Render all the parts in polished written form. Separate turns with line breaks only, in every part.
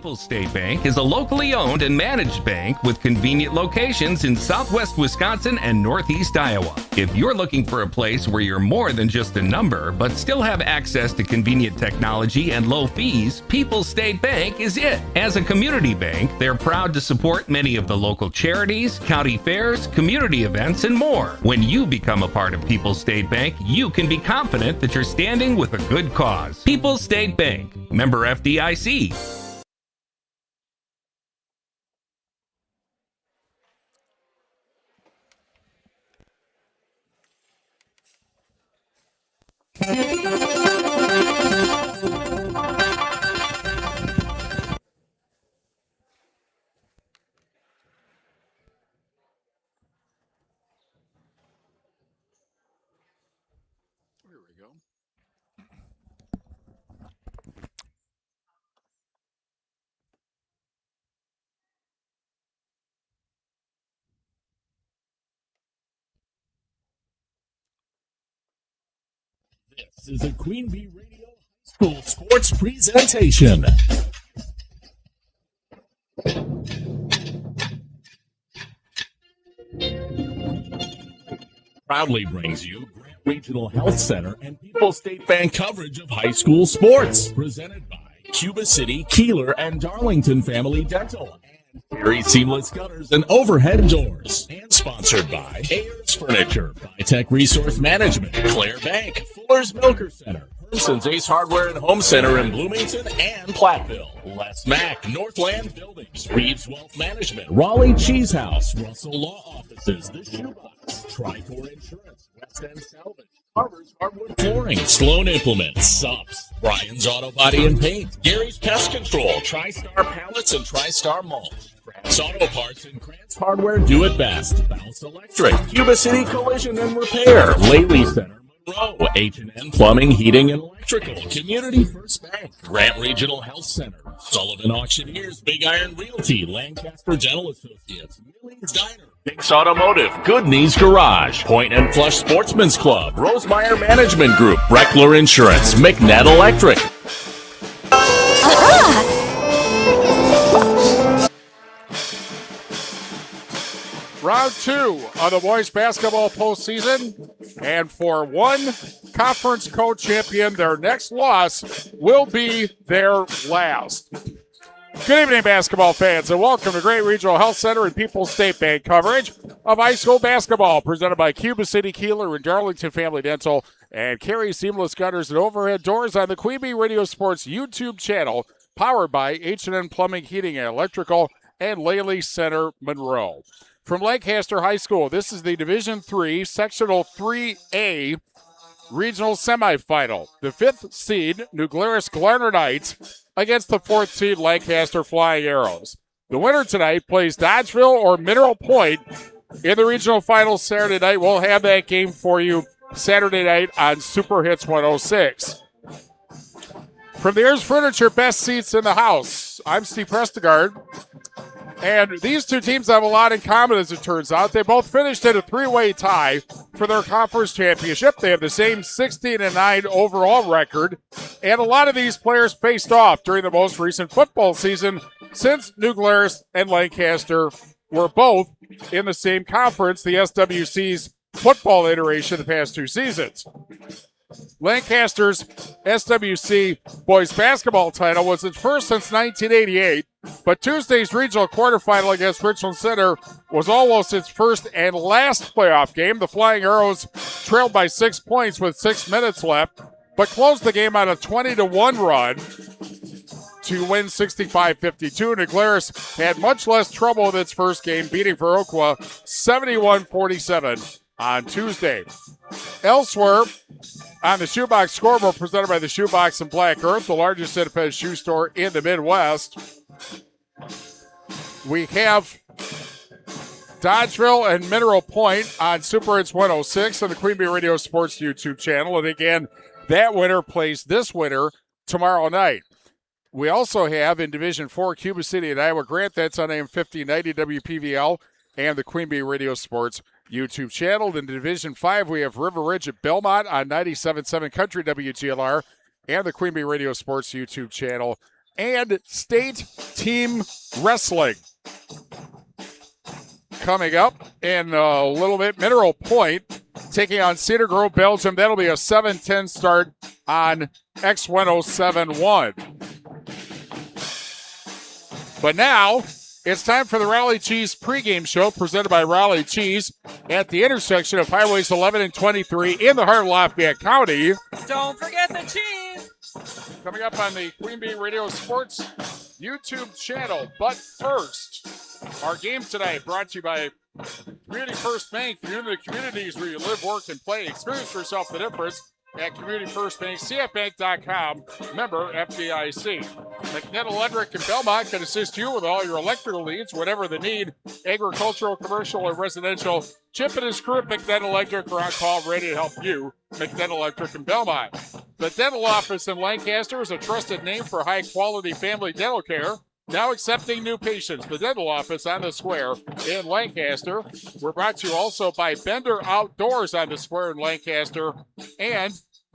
People's State Bank is a locally owned and managed bank with convenient locations in southwest Wisconsin and northeast Iowa. If you're looking for a place where you're more than just a number, but still have access to convenient technology and low fees, People's State Bank is it. As a community bank, they're proud to support many of the local charities, county fairs, community events, and more. When you become a part of People's State Bank, you can be confident that you're standing with a good cause. People's State Bank, member FDIC.
This is a Queen Bee Radio High School Sports Presentation. Proudly brings you Grant Regional Health Center and People's State Bank coverage of high school sports. Presented by Cuba City, Kieler, and Darlington Family Dental. Carey Seamless Gutters and Overhead Doors. And sponsored by Ayers Furniture, Tech Resource Management, Claire Bank, Fuller's Milker Center, Hermson's Ace Hardware and Home Center in Bloomington and Platteville, Les Mack, Northland Buildings, Reeves Wealth Management, Raleigh Cheese House, Russell Law Offices, The Shoebox, Tricor Insurance, West End Salvage, Harbor's Hardwood Flooring, Sloan Implements, Subs, Brian's Auto Body and Paint, Gary's Pest Control, TriStar Pallets and TriStar Mulch, Krantz Auto Parts and Krantz Hardware Do It Best, Bounce Electric, Cuba City Collision and Repair, Laley Center, Monroe, H&N Plumbing, Heating and Electrical, Community First Bank, Grant Regional Health Center, Sullivan Auctioneers, Big Iron Realty, Lancaster Dental Associates, Millie's Diner, Biggs Automotive, Good Knees Garage, Point and Flush Sportsman's Club, Rosemeyer Management Group, Breckler Insurance, McNett Electric.
Round 2 of the boys basketball postseason, and for one conference co-champion, their next loss will be their last. Good evening, basketball fans, and welcome to Great Regional Health Center and People's State Bank coverage of high school basketball, presented by Cuba City, Kieler, and Darlington Family Dental, and Carey Seamless Gutters and Overhead Doors on the Queen Bee Radio Sports YouTube channel, powered by H&N Plumbing, Heating, and Electrical, and Laley Center, Monroe. From Lancaster High School, this is the Division III Sectional 3A Regional Semifinal. The 5th seed, New Glaris Glarner Knights, against the 4th seed, Lancaster Flying Arrows. The winner tonight plays Dodgeville or Mineral Point in the regional finals Saturday night. We'll have that game for you Saturday night on Super Hits 106. From the Ayers Furniture Best Seats in the House, I'm Steve Prestegard. And these two teams have a lot in common, as it turns out. They both finished in a 3-way tie for their conference championship. They have the same 16-9 overall record. And a lot of these players faced off during the most recent football season, since New Glarus and Lancaster were both in the same conference, the SWC's football iteration, the past 2 seasons. Lancaster's SWC boys basketball title was its first since 1988, but Tuesday's regional quarterfinal against Richland Center was almost its first and last playoff game. The Flying Arrows trailed by 6 points with 6 minutes left, but closed the game on a 20-1 run to win 65-52. New Glaris had much less trouble with its first game, beating Viroqua 71-47 on Tuesday. Elsewhere, on the Shoebox scoreboard, presented by the Shoebox and Black Earth, the largest independent shoe store in the Midwest, we have Dodgeville and Mineral Point on Super Hits 106 on the Queen Bee Radio Sports YouTube channel. And again, that winner plays this winner tomorrow night. We also have in Division 4, Cuba City and Iowa Grant. That's on AM 1590 WPVL and the Queen Bee Radio Sports YouTube channel. In Division 5, we have River Ridge at Belmont on 97.7 Country WGLR and the Queen Bee Radio Sports YouTube channel and state team wrestling. Coming up in a little bit, Mineral Point taking on Cedar Grove, Belgium. That'll be a 7:10 start on X1071. But now it's time for the Raleigh Cheese pregame show presented by Raleigh Cheese at the intersection of Highways 11 and 23 in the heart of Lafayette County.
Don't forget the cheese.
Coming up on the Queen Bee Radio Sports YouTube channel. But first, our game tonight brought to you by Community First Bank. You're in the communities where you live, work, and play. Experience for yourself the difference at Community First Bank, cfbank.com, member FDIC. McNett Electric in Belmont can assist you with all your electrical needs, whatever the need, agricultural, commercial, or residential. Chip and his crew at McNett Electric are on call, ready to help you. McNett Electric in Belmont. The dental office in Lancaster is a trusted name for high-quality family dental care. Now accepting new patients. The dental office on the square in Lancaster. We're brought to you also by Bender Outdoors on the square in Lancaster and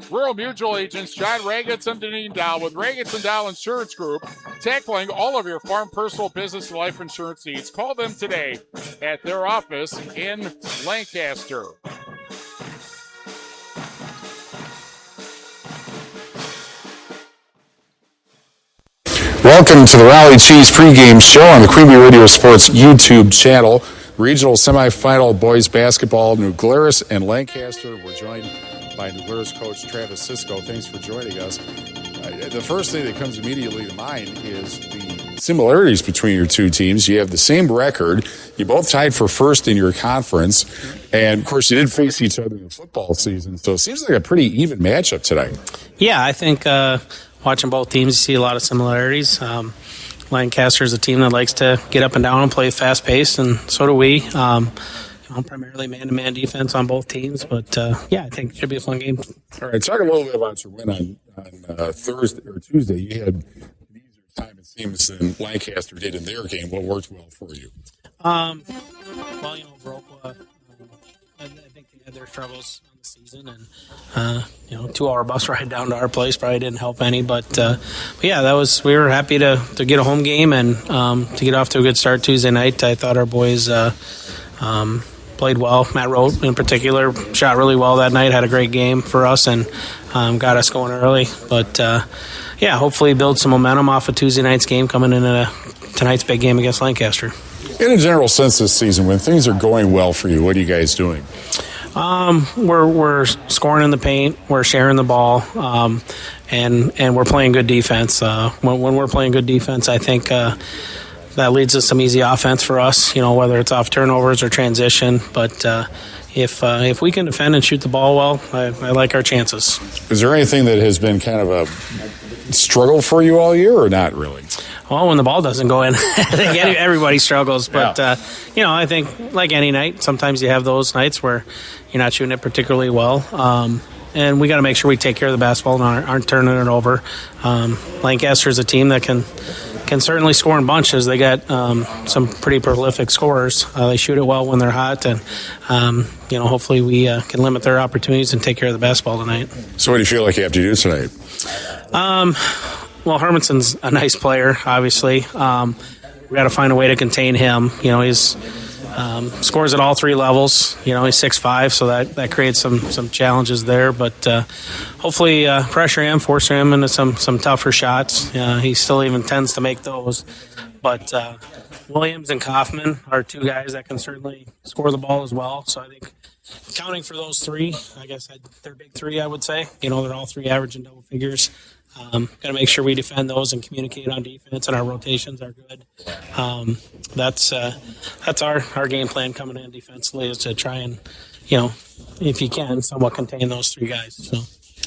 Rural Mutual agents John Ragatz and Deneen Dow with Ragatz & Dow Insurance Group, tackling all of your farm, personal, business, and life insurance needs. Call them today at their office in Lancaster.
Welcome to the Raleigh Cheese pregame show on the Queen Bee Radio Sports YouTube channel. Regional semifinal boys basketball, New Glaris and Lancaster. We're joined by New Glaris coach Travis Sisko. Thanks for joining us. The first thing that comes immediately to mind is the similarities between your two teams. You have the same record. You both tied for first in your conference. And, of course, you did face each other in the football season. So it seems like a pretty even matchup tonight.
Yeah, I think watching both teams, you see a lot of similarities. Lancaster is a team that likes to get up and down and play fast-paced, and so do we. Primarily man-to-man defense on both teams, but I think it should be a fun game.
All right, talk a little bit about your win on Thursday or Tuesday. You had an easier time, it seems, than Lancaster did in their game. What worked well for you?
Viroqua, I think they had their struggles on the season, and 2-hour bus ride down to our place probably didn't help any. But we were happy to get a home game and to get off to a good start Tuesday night. I thought our boys played well. Matt Rote, in particular, shot really well that night, had a great game for us, and got us going early. But, hopefully build some momentum off of Tuesday night's game coming into tonight's big game against Lancaster.
In a general sense this season, when things are going well for you, what are you guys doing?
We're scoring in the paint, we're sharing the ball, and we're playing good defense. When we're playing good defense, I think that leads to some easy offense for us, whether it's off turnovers or transition. But if we can defend and shoot the ball well, I like our chances.
Is there anything that has been kind of a struggle for you all year or not really?
Well, when the ball doesn't go in, I think everybody struggles. But, I think like any night, sometimes you have those nights where you're not shooting it particularly well. And we got to make sure we take care of the basketball and aren't turning it over. Lancaster is a team that can certainly score in bunches. They got some pretty prolific scorers. They shoot it well when they're hot, and hopefully we can limit their opportunities and take care of the basketball tonight.
So what do you feel like you have to do tonight?
Well, Hermanson's a nice player, obviously. We got to find a way to contain him. He's scores at all three levels. He's 6'5", so that creates some challenges there. But hopefully pressure him, force him into some tougher shots. He still even tends to make those. But Williams and Kaufman are two guys that can certainly score the ball as well. So I think counting for those three, I guess they're big three, I would say. They're all three averaging double figures. Got to make sure we defend those and communicate on defense, and our rotations are good. That's our game plan coming in defensively, is to try and, if you can, somewhat contain those three guys. So.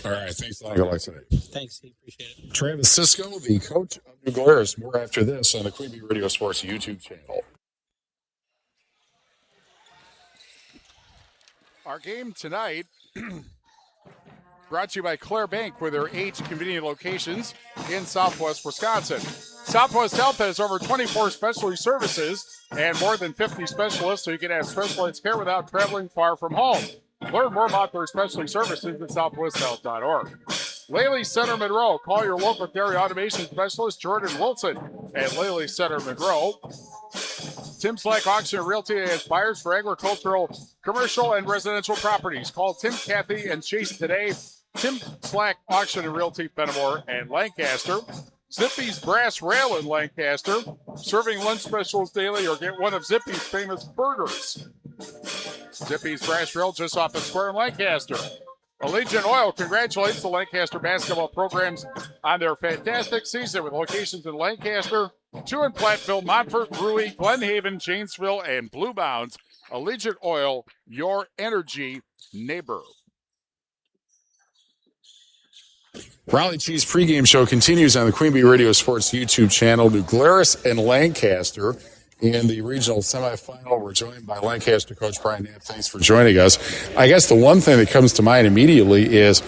All right, thanks a lot. Good luck today.
Thanks, Steve. Appreciate it.
Travis Sisko, the coach of New Glaris. More after this on the Queen Bee Radio Sports YouTube channel.
Our game tonight brought to you by Claire Bank with their 8 convenient locations in Southwest Wisconsin. Southwest Health has over 24 specialty services and more than 50 specialists, so you can have specialized care without traveling far from home. Learn more about their specialty services at southwesthealth.org. Lely Center Monroe. Call your local dairy automation specialist, Jordan Wilson, at Lely Center Monroe. Tim Slack Auction and Realty has buyers for agricultural, commercial, and residential properties. Call Tim, Kathy, and Chase today. Tim Slack Auction and Realty, Fenimore and Lancaster. Zippy's Brass Rail in Lancaster. Serving lunch specials daily or get one of Zippy's famous burgers. Zippy's Brass Rail just off the square in Lancaster. Allegiant Oil congratulates the Lancaster basketball programs on their fantastic season with locations in Lancaster, 2 in Platteville, Montfort, Brewy, Glenhaven, Janesville, and Blue Mounds. Allegiant Oil, your energy neighbor.
Raleigh Cheese pregame show continues on the Queen Bee Radio Sports YouTube channel. New Glaris and Lancaster in the regional semifinal. We're joined by Lancaster coach Brian Knapp. Thanks for joining us. I guess the one thing that comes to mind immediately is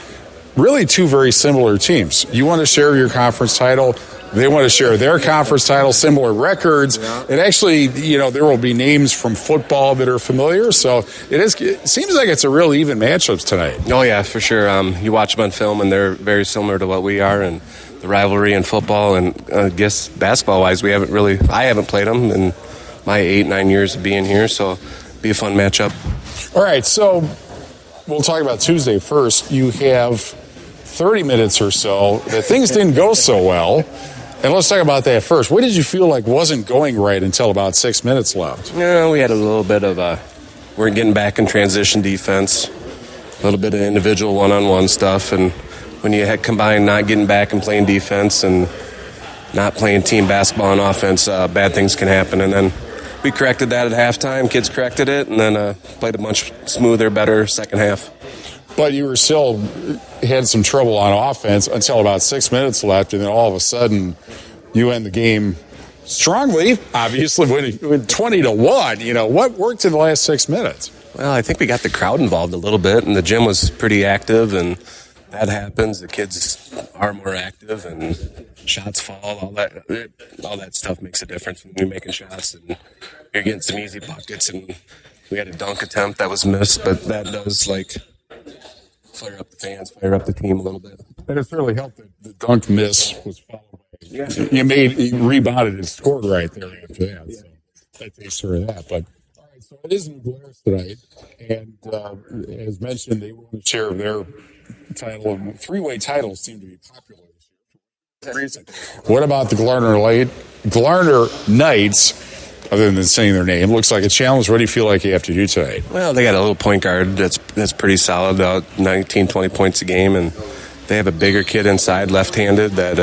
really two very similar teams. You want to share your conference title. They want to share their conference title, similar records. Yeah. And actually, there will be names from football that are familiar. So it seems like it's a real even matchups tonight.
Oh, yeah, for sure. You watch them on film, and they're very similar to what we are. And the rivalry in football and I guess basketball-wise, I haven't played them in my 8-9 years of being here. So it'll be a fun matchup.
All right, so we'll talk about Tuesday first. You have 30 minutes or so that things didn't go so well. And let's talk about that first. What did you feel like wasn't going right until about 6 minutes left?
Yeah, we had a little bit of we're getting back in transition defense, a little bit of individual one-on-one stuff. And when you combine not getting back and playing defense and not playing team basketball and offense, bad things can happen. And then we corrected that at halftime. Kids corrected it, and then played a much smoother, better second half.
But you were still had some trouble on offense until about 6 minutes left, and then all of a sudden you end the game strongly, obviously, when 20-1. What worked in the last 6 minutes?
Well, I think we got the crowd involved a little bit, and the gym was pretty active, and that happens. The kids are more active, and shots fall. All that stuff makes a difference when you're making shots, and you're getting some easy buckets. And we had a dunk attempt that was missed, but that does fire up the fans, fire up the team a little bit.
And it certainly helped that the dunk miss was followed by. You rebounded and scored right there after that. Yeah. So that takes care of that. But all right, so it is in Glaris tonight, and as mentioned, they won a share of their title. And three-way titles seem to be popular this year. What about the Glarner Knights? Other than saying their name, looks like a challenge. What do you feel like you have to do tonight?
Well, they got a little point guard that's pretty solid, about 19, 20 points a game, and they have a bigger kid inside, left-handed, that,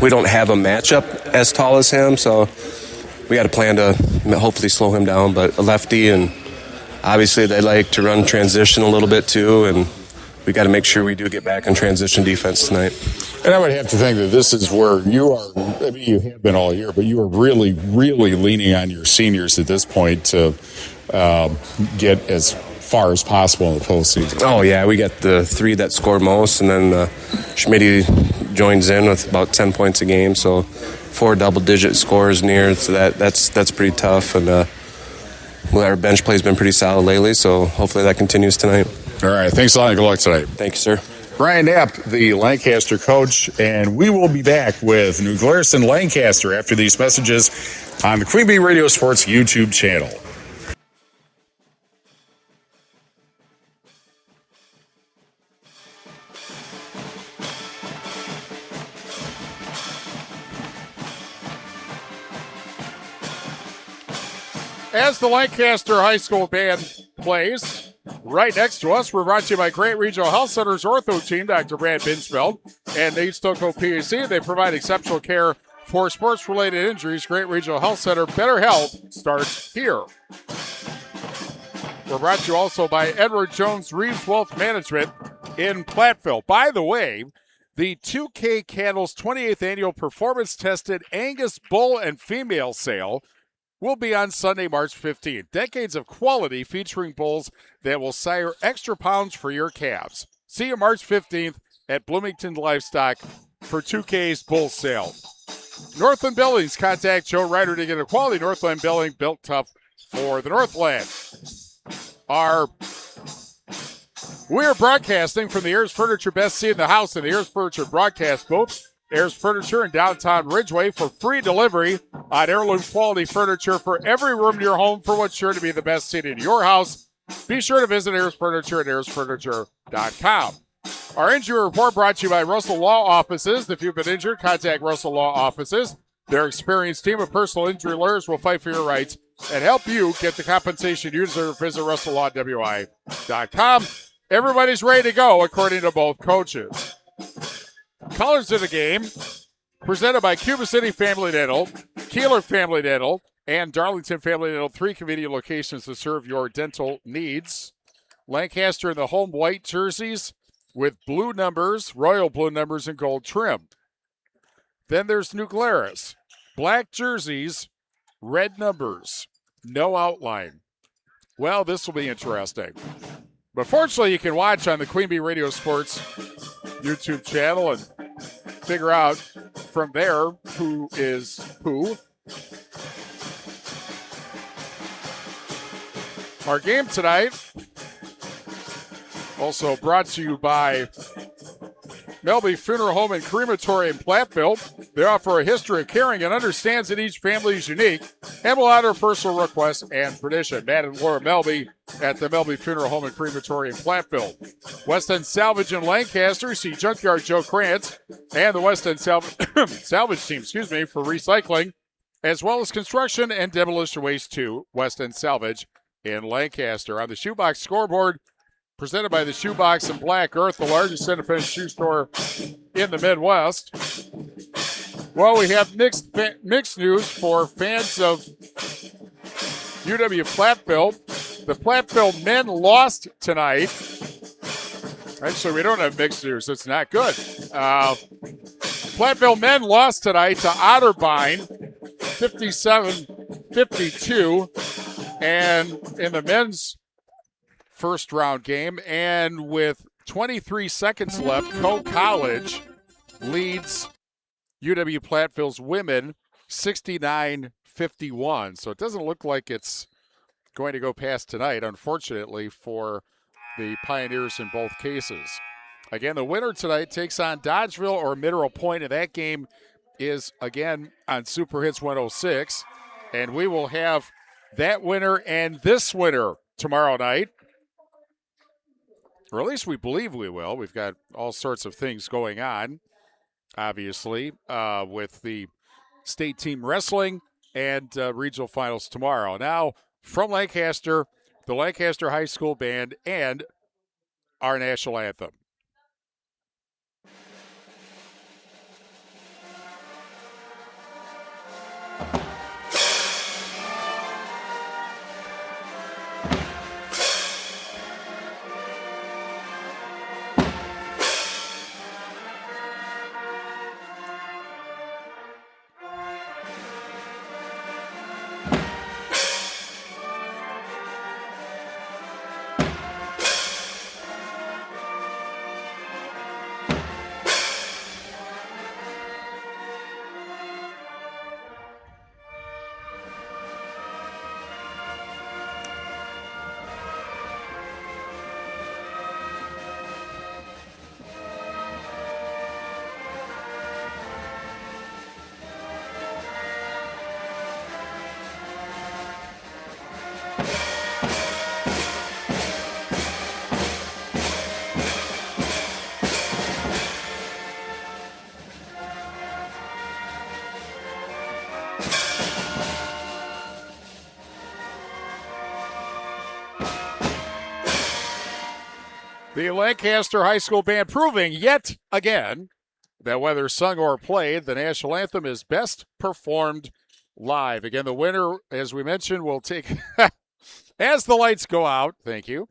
we don't have a matchup as tall as him, so we got a plan to hopefully slow him down, but a lefty, and obviously they like to run transition a little bit too, and we got to make sure we do get back in transition defense tonight.
And I would have to think that this is where you are. I mean, you have been all year, but you are really, really leaning on your seniors at this point to get as far as possible in the postseason.
Oh, yeah. We got the three that score most, and then Schmitty joins in with about 10 points a game, so 4 double-digit scores near. So that's pretty tough. And our bench play has been pretty solid lately, so hopefully that continues tonight.
All right. Thanks a lot, and good luck tonight.
Thank you, sir.
Brian Knapp, the Lancaster coach, and we will be back with New Glarus and Lancaster after these messages on the Queen Bee Radio Sports YouTube channel.
As the Lancaster High School band plays, right next to us, we're brought to you by Great Regional Health Center's ortho team, Dr. Brad Binsfeld and Nate Stocco PAC. They provide exceptional care for sports-related injuries. Great Regional Health Center, better health starts here. We're brought to you also by Edward Jones Reeves Wealth Management in Platteville. By the way, the 2K Candles 28th Annual Performance-Tested Angus Bull and Female Sale will be on Sunday, March 15th. Decades of quality featuring bulls that will sire extra pounds for your calves. See you March 15th at Bloomington Livestock for 2K's Bull Sale. Northland Buildings. Contact Joe Ryder to get a quality Northland building built tough for the Northland. Our We are broadcasting from the Ayers Furniture Best Seat in the House in the Ayers Furniture broadcast booth. Ayers Furniture in downtown Ridgeway for free delivery on heirloom quality furniture for every room in your home for what's sure to be the best seat in your house. Be sure to visit Ayers Furniture at ayersfurniture.com. Our injury report brought to you by Russell Law Offices. If you've been injured, contact Russell Law Offices. Their experienced team of personal injury lawyers will fight for your rights and help you get the compensation you deserve. Visit RussellLawWI.com. Everybody's ready to go, according to both coaches. Colors of the game, presented by Cuba City Family Dental, Kieler Family Dental, and Darlington Family Dental, 3 convenient locations to serve your dental needs. Lancaster in the home white jerseys with blue numbers, royal blue numbers, and gold trim. Then there's New Glaris, black jerseys, red numbers, no outline. Well, this will be interesting. But fortunately, you can watch on the Queen Bee Radio Sports YouTube channel and figure out from there who is who. Our game tonight also brought to you by Melby Funeral Home and Crematory in Platteville. They offer a history of caring and understands that each family is unique and will honor personal requests and tradition. Matt and Laura Melby at the Melby Funeral Home and Crematory in Platteville. West End Salvage in Lancaster. See Junkyard Joe Krantz and the West End Salvage team, for recycling, as well as construction and demolition waste to West End Salvage in Lancaster. On the Shoebox scoreboard, presented by the Shoebox in Black Earth, the largest independent shoe store in the Midwest. Well, we have mixed news for fans of UW Platteville. The Platteville men lost tonight. Actually, we don't have mixed news. It's not good. Platteville men lost tonight to Otterbein, 57-52. And in the men's first round game, and with 23 seconds left, Co-College leads UW Platteville's women 69-51. So it doesn't look like it's going to go past tonight, unfortunately, for the Pioneers in both cases. Again, the winner tonight takes on Dodgeville or Mineral Point, and that game is, again, on Super Hits 106. And we will have that winner and this winner tomorrow night. Or at least we believe we will. We've got all sorts of things going on, obviously, with the state team wrestling and regional finals tomorrow. Now, from Lancaster, the Lancaster High School Band and our national anthem. The Lancaster High School Band proving yet again that whether sung or played, the national anthem is best performed live. Again, the winner, as we mentioned, will take, as the lights go out, thank you.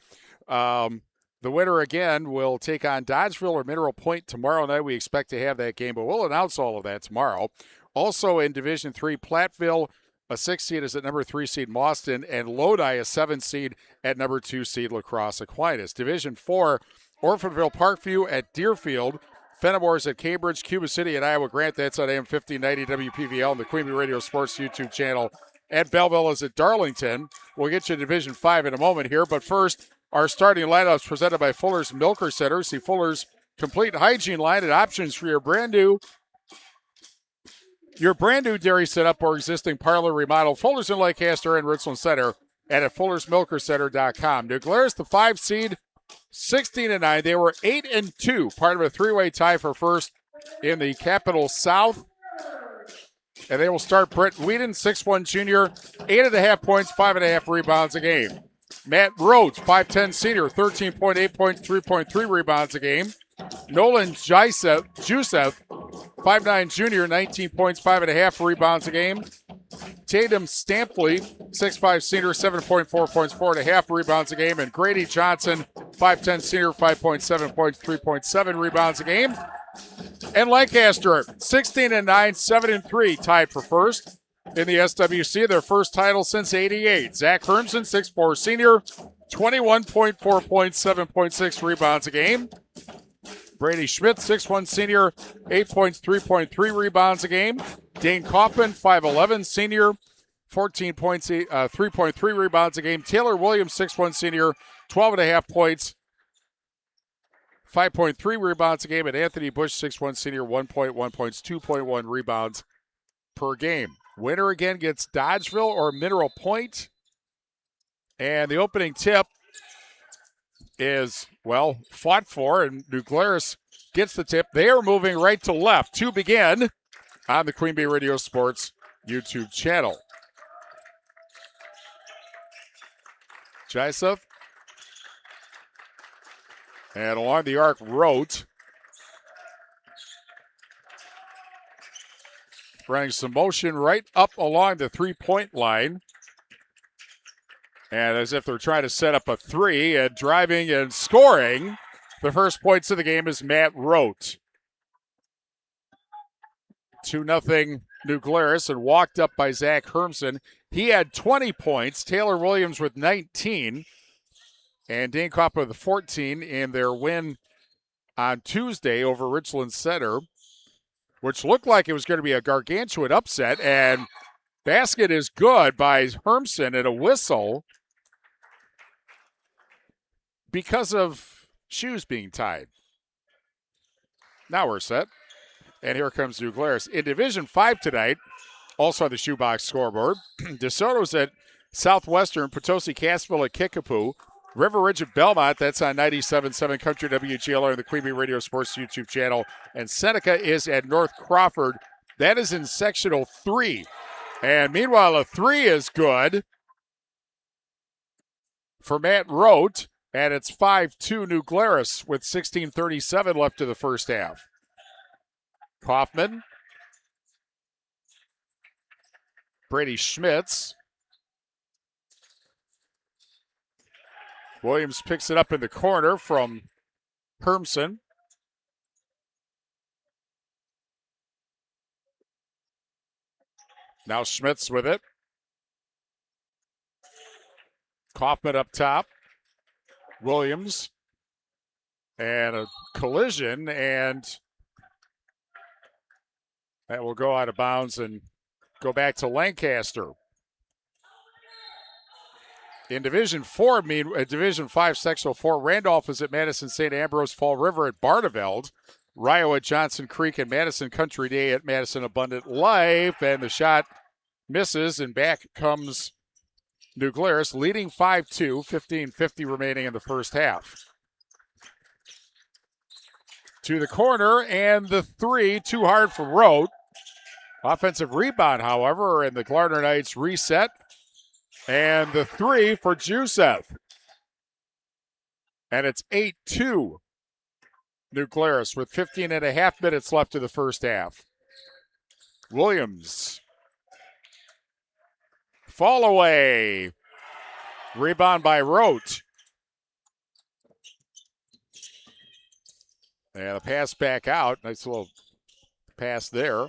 The winner, again, will take on Dodgeville or Mineral Point tomorrow night. We expect to have that game, but we'll announce all of that tomorrow. Also in Division III, Platteville, a 6 seed, is at number 3 seed Mauston, and Lodi, a 7 seed, at number 2 seed La Crosse Aquinas. Division 4, Orphanville Parkview at Deerfield, Fenimore's at Cambridge, Cuba City at Iowa Grant. That's on AM 1590 WPVL and the Queen Bee Radio Sports YouTube channel. And Belleville is at Darlington. We'll get you to Division 5 in a moment here, but first, our starting lineups presented by Fuller's Milker Center. See Fuller's complete hygiene line and options for your brand new dairy setup or existing parlor remodel. Fuller's in Lancaster and Richland Center and at fullersmilkercenter.com. New Glaris, the 5 seed, 16-9. They were 8-2, part of a 3-way tie for first in the Capital South. And they will start Brett Whedon, 6'1 junior, 8.5 points, 5.5 rebounds a game. Matt Rhodes, 5'10 senior, 13.8 points, 3.3 rebounds a game. Nolan Joseph, 5'9 junior, 19 points, 5.5 rebounds a game. Tatum Stampley, 6'5 senior, 7.4 points, 4.5 rebounds a game. And Grady Johnson, 5'10 senior, 5.7 points, 3.7 rebounds a game. And Lancaster, 16-9, 7-3, tied for first in the SWC, their first title since '88. Zach Hermsen, 6'4 senior, 21.4 points, 7.6 rebounds a game. Brady Schmidt, 6'1 senior, 8 points, 3.3 rebounds a game. Dane Kaufman, 5'11 senior, 14 points, 3.3 rebounds a game. Taylor Williams, 6'1 senior, 12.5 points, 5.3 rebounds a game. And Anthony Bush, 6'1 senior, 1.1 points, 2.1 rebounds per game. Winner again gets Dodgeville or Mineral Point. And the opening tip is, well, fought for, and New Glarus gets the tip. They are moving right to left to begin on the Queen Bee Radio Sports YouTube channel. Joseph. And along the arc, Rote. Running some motion right up along the three-point line. And as if they're trying to set up a three, and driving and scoring the first points of the game is Matt Rote. 2-0 New Glarus, and walked up by Zach Hermsen. He had 20 points. Taylor Williams with 19. And Dane Kaufman with 14 in their win on Tuesday over Richland Center, which looked like it was going to be a gargantuan upset. And basket is good by Hermsen and a whistle because of shoes being tied. Now we're set. And here comes New Glarus. In Division 5 tonight, also on the shoebox scoreboard, DeSoto's at Southwestern, Potosi Cassville at Kickapoo, River Ridge at Belmont, that's on 97.7 Country WGLR and the Queen Bee Radio Sports YouTube channel. And Seneca is at North Crawford. That is in sectional 3. And meanwhile, a 3 is good for Matt Rote. And it's 5-2 New Glarus with 16:37 left to the first half. Kaufman. Brady Schmitz. Williams picks it up in the corner from Hermsen. Now Schmitz with it. Kaufman up top. Williams. And a collision, and that will go out of bounds and go back to Lancaster. In Division 4, Division 5, Sectional 4, Randolph is at Madison St. Ambrose, Fall River at Barneveld, Rio at Johnson Creek, and Madison Country Day at Madison Abundant Life. And the shot misses, and back comes New Glarus, leading 5-2, 15:50 remaining in the first half. To the corner, and the three, too hard for Rote. Offensive rebound, however, and the Gardner Knights reset. And the three for Joseph. And it's 8-2 New Glarus with 15.5 minutes left to the first half. Williams. Fall away. Rebound by Rote. And a pass back out. Nice little pass there.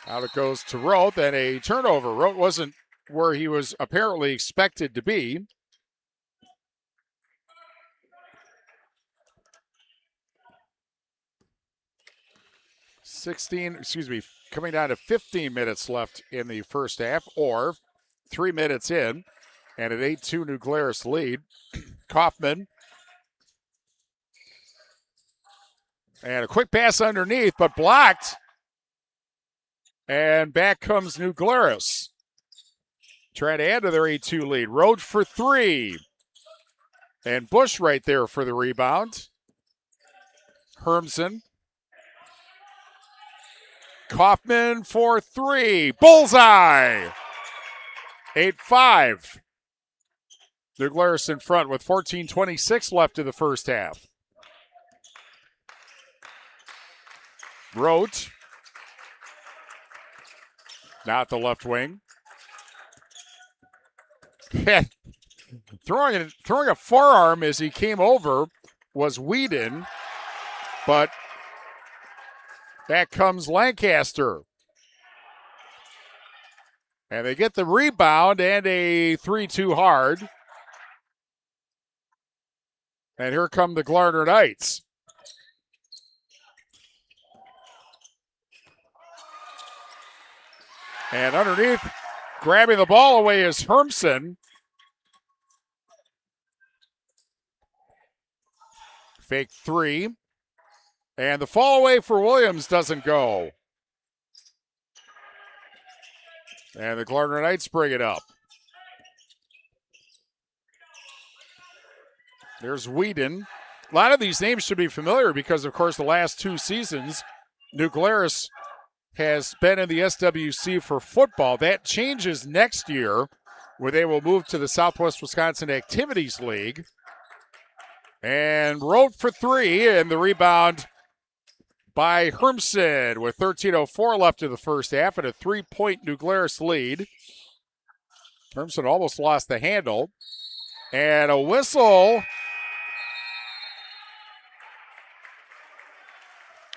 Out it goes to Rote, and a turnover. Rote wasn't where he was apparently expected to be. Coming down to 15 minutes left in the first half, or 3 minutes in, and an 8-2 New Glarus lead. Kaufman. And a quick pass underneath, but blocked. And back comes New Glarus. Trying to add to their 8-2 lead. Road for 3. And Bush right there for the rebound. Hermsen. Kaufman for 3. Bullseye! 8-5. New Glarus in front with 14:26 left in the first half. Rote. Now at the left wing. throwing a forearm as he came over was Whedon, but back comes Lancaster. And they get the rebound and a 3-2 hard. And here come the Glarner Knights. And underneath, grabbing the ball away is Hermsen. Fake 3. And the fall away for Williams doesn't go. And the Glarner Knights bring it up. There's Whedon. A lot of these names should be familiar because, of course, the last 2 seasons, New Glarus has been in the SWC for football. That changes next year, where they will move to the Southwest Wisconsin Activities League. And Rote for 3, and the rebound by Hermsen with 13:04 left in the first half and a 3-point New Glarus lead. Hermsen almost lost the handle. And a whistle.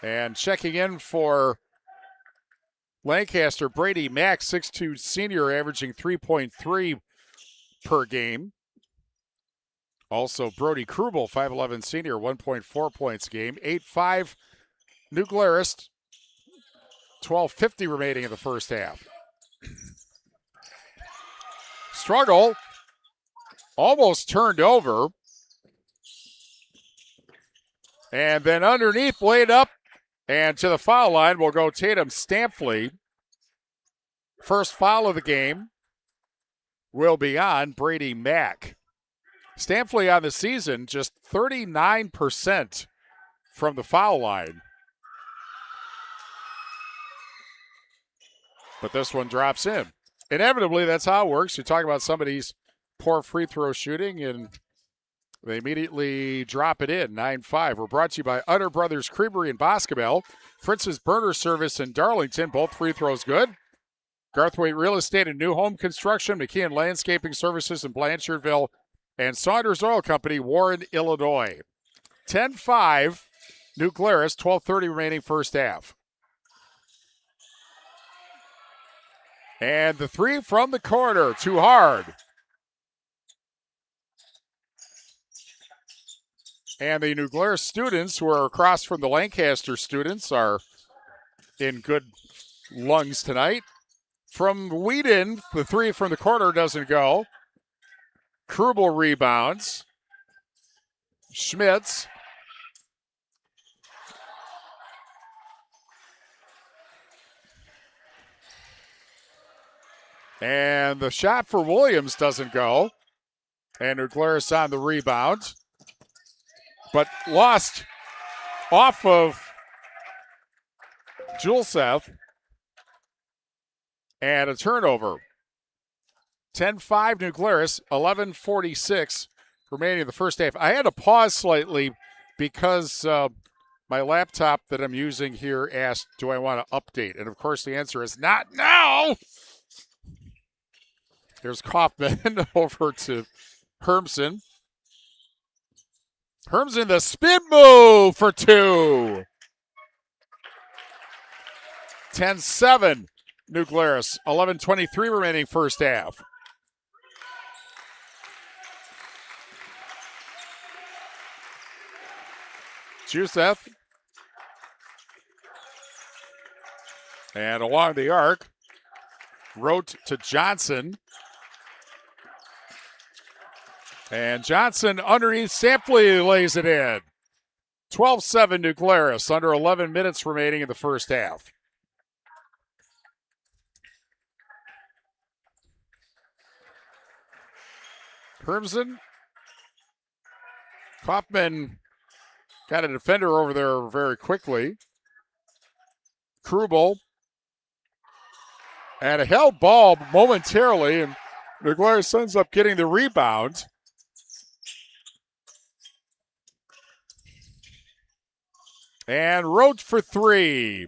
And checking in for Lancaster, Brady Mack, 6'2 senior, averaging 3.3 per game. Also, Brody Krubel, 5'11 senior, 1.4 points a game. 8-5 New Glarus, 12:50 remaining in the first half. Struggle, almost turned over. And then underneath, laid up, and to the foul line will go Tatum Stampley. First foul of the game will be on Brady Mack. Stampley on the season, just 39% from the foul line. But this one drops in. Inevitably, that's how it works. You talk about somebody's poor free throw shooting, and they immediately drop it in. 9-5. We're brought to you by Utter Brothers Creamery in Boscobel, Fritz's Burner Service in Darlington. Both free throws good. Garthwaite Real Estate and New Home Construction, McKeon Landscaping Services in Blanchardville, and Saunders Oil Company, Warren, Illinois. 10-5, New Glarus, 12:30 remaining first half. And the 3 from the corner, too hard. And the New Glarus students, who are across from the Lancaster students, are in good lungs tonight. From Whedon, the 3 from the corner doesn't go. Krubel rebounds. Schmitz. And the shot for Williams doesn't go. And New Glarus on the rebound. But lost off of Juleseth. And a turnover. 10-5 New Glarus, 11:46 remaining in the first half. I had to pause slightly because my laptop that I'm using here asked, do I want to update? And, of course, the answer is not now. Here's Kaufman over to Hermsen. Hermsen, the spin move for 2. 10-7 New Glarus, 11:23 remaining first half. Juseth. And along the arc, Rote to Johnson. And Johnson underneath Sampley lays it in. 12-7 to Glaris, under 11 minutes remaining in the first half. Hermsen. Kaufman got a defender over there very quickly. Krubel. And a held ball momentarily, and Glaris ends up getting the rebound. And Roach for three.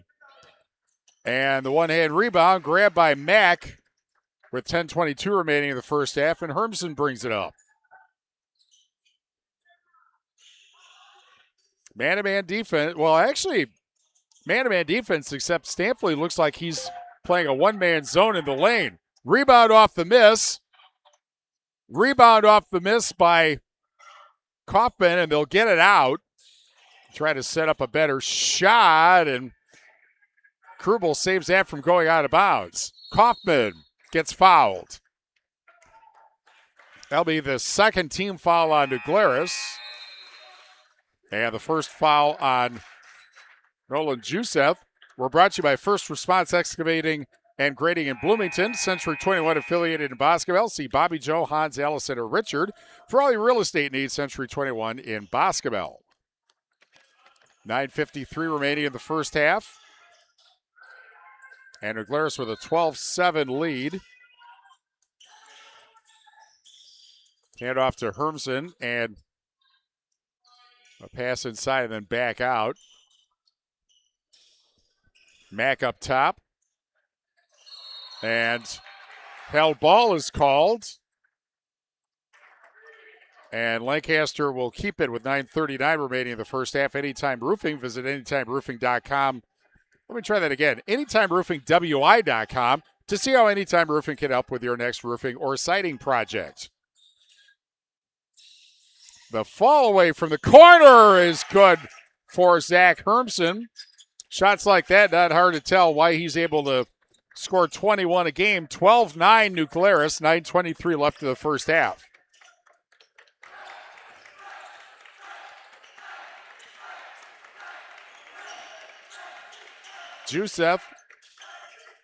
And the one-hand rebound grabbed by Mack with 10:22 remaining in the first half, and Hermsen brings it up. Man-to-man defense. Well, actually, man-to-man defense, except Stampley looks like he's playing a one-man zone in the lane. Rebound off the miss. Rebound off the miss by Kaufman, and they'll get it out. Try to set up a better shot, and Krubel saves that from going out of bounds. Kaufman gets fouled. That'll be the second team foul on Glaris. And the first foul on Nolan Jusef. We're brought to you by First Response Excavating and Grading in Bloomington, Century 21 affiliated in Boscobel. See Bobby Joe, Hans, Allison, or Richard for all your real estate needs. Century 21 in Boscobel. 9:53 remaining in the first half. And Glaris with a 12-7 lead. Hand off to Hermsen, and a pass inside and then back out. Mack up top. And held ball is called. And Lancaster will keep it with 9:39 remaining in the first half. Anytime Roofing. Visit anytimeroofing.com. Let me try that again. AnytimeRoofingWI.com to see how Anytime Roofing can help with your next roofing or siding project. The fall away from the corner is good for Zach Hermsen. Shots like that, not hard to tell why he's able to score 21 a game. 12-9 New Glarus, 9:23 left in the first half. Jusef,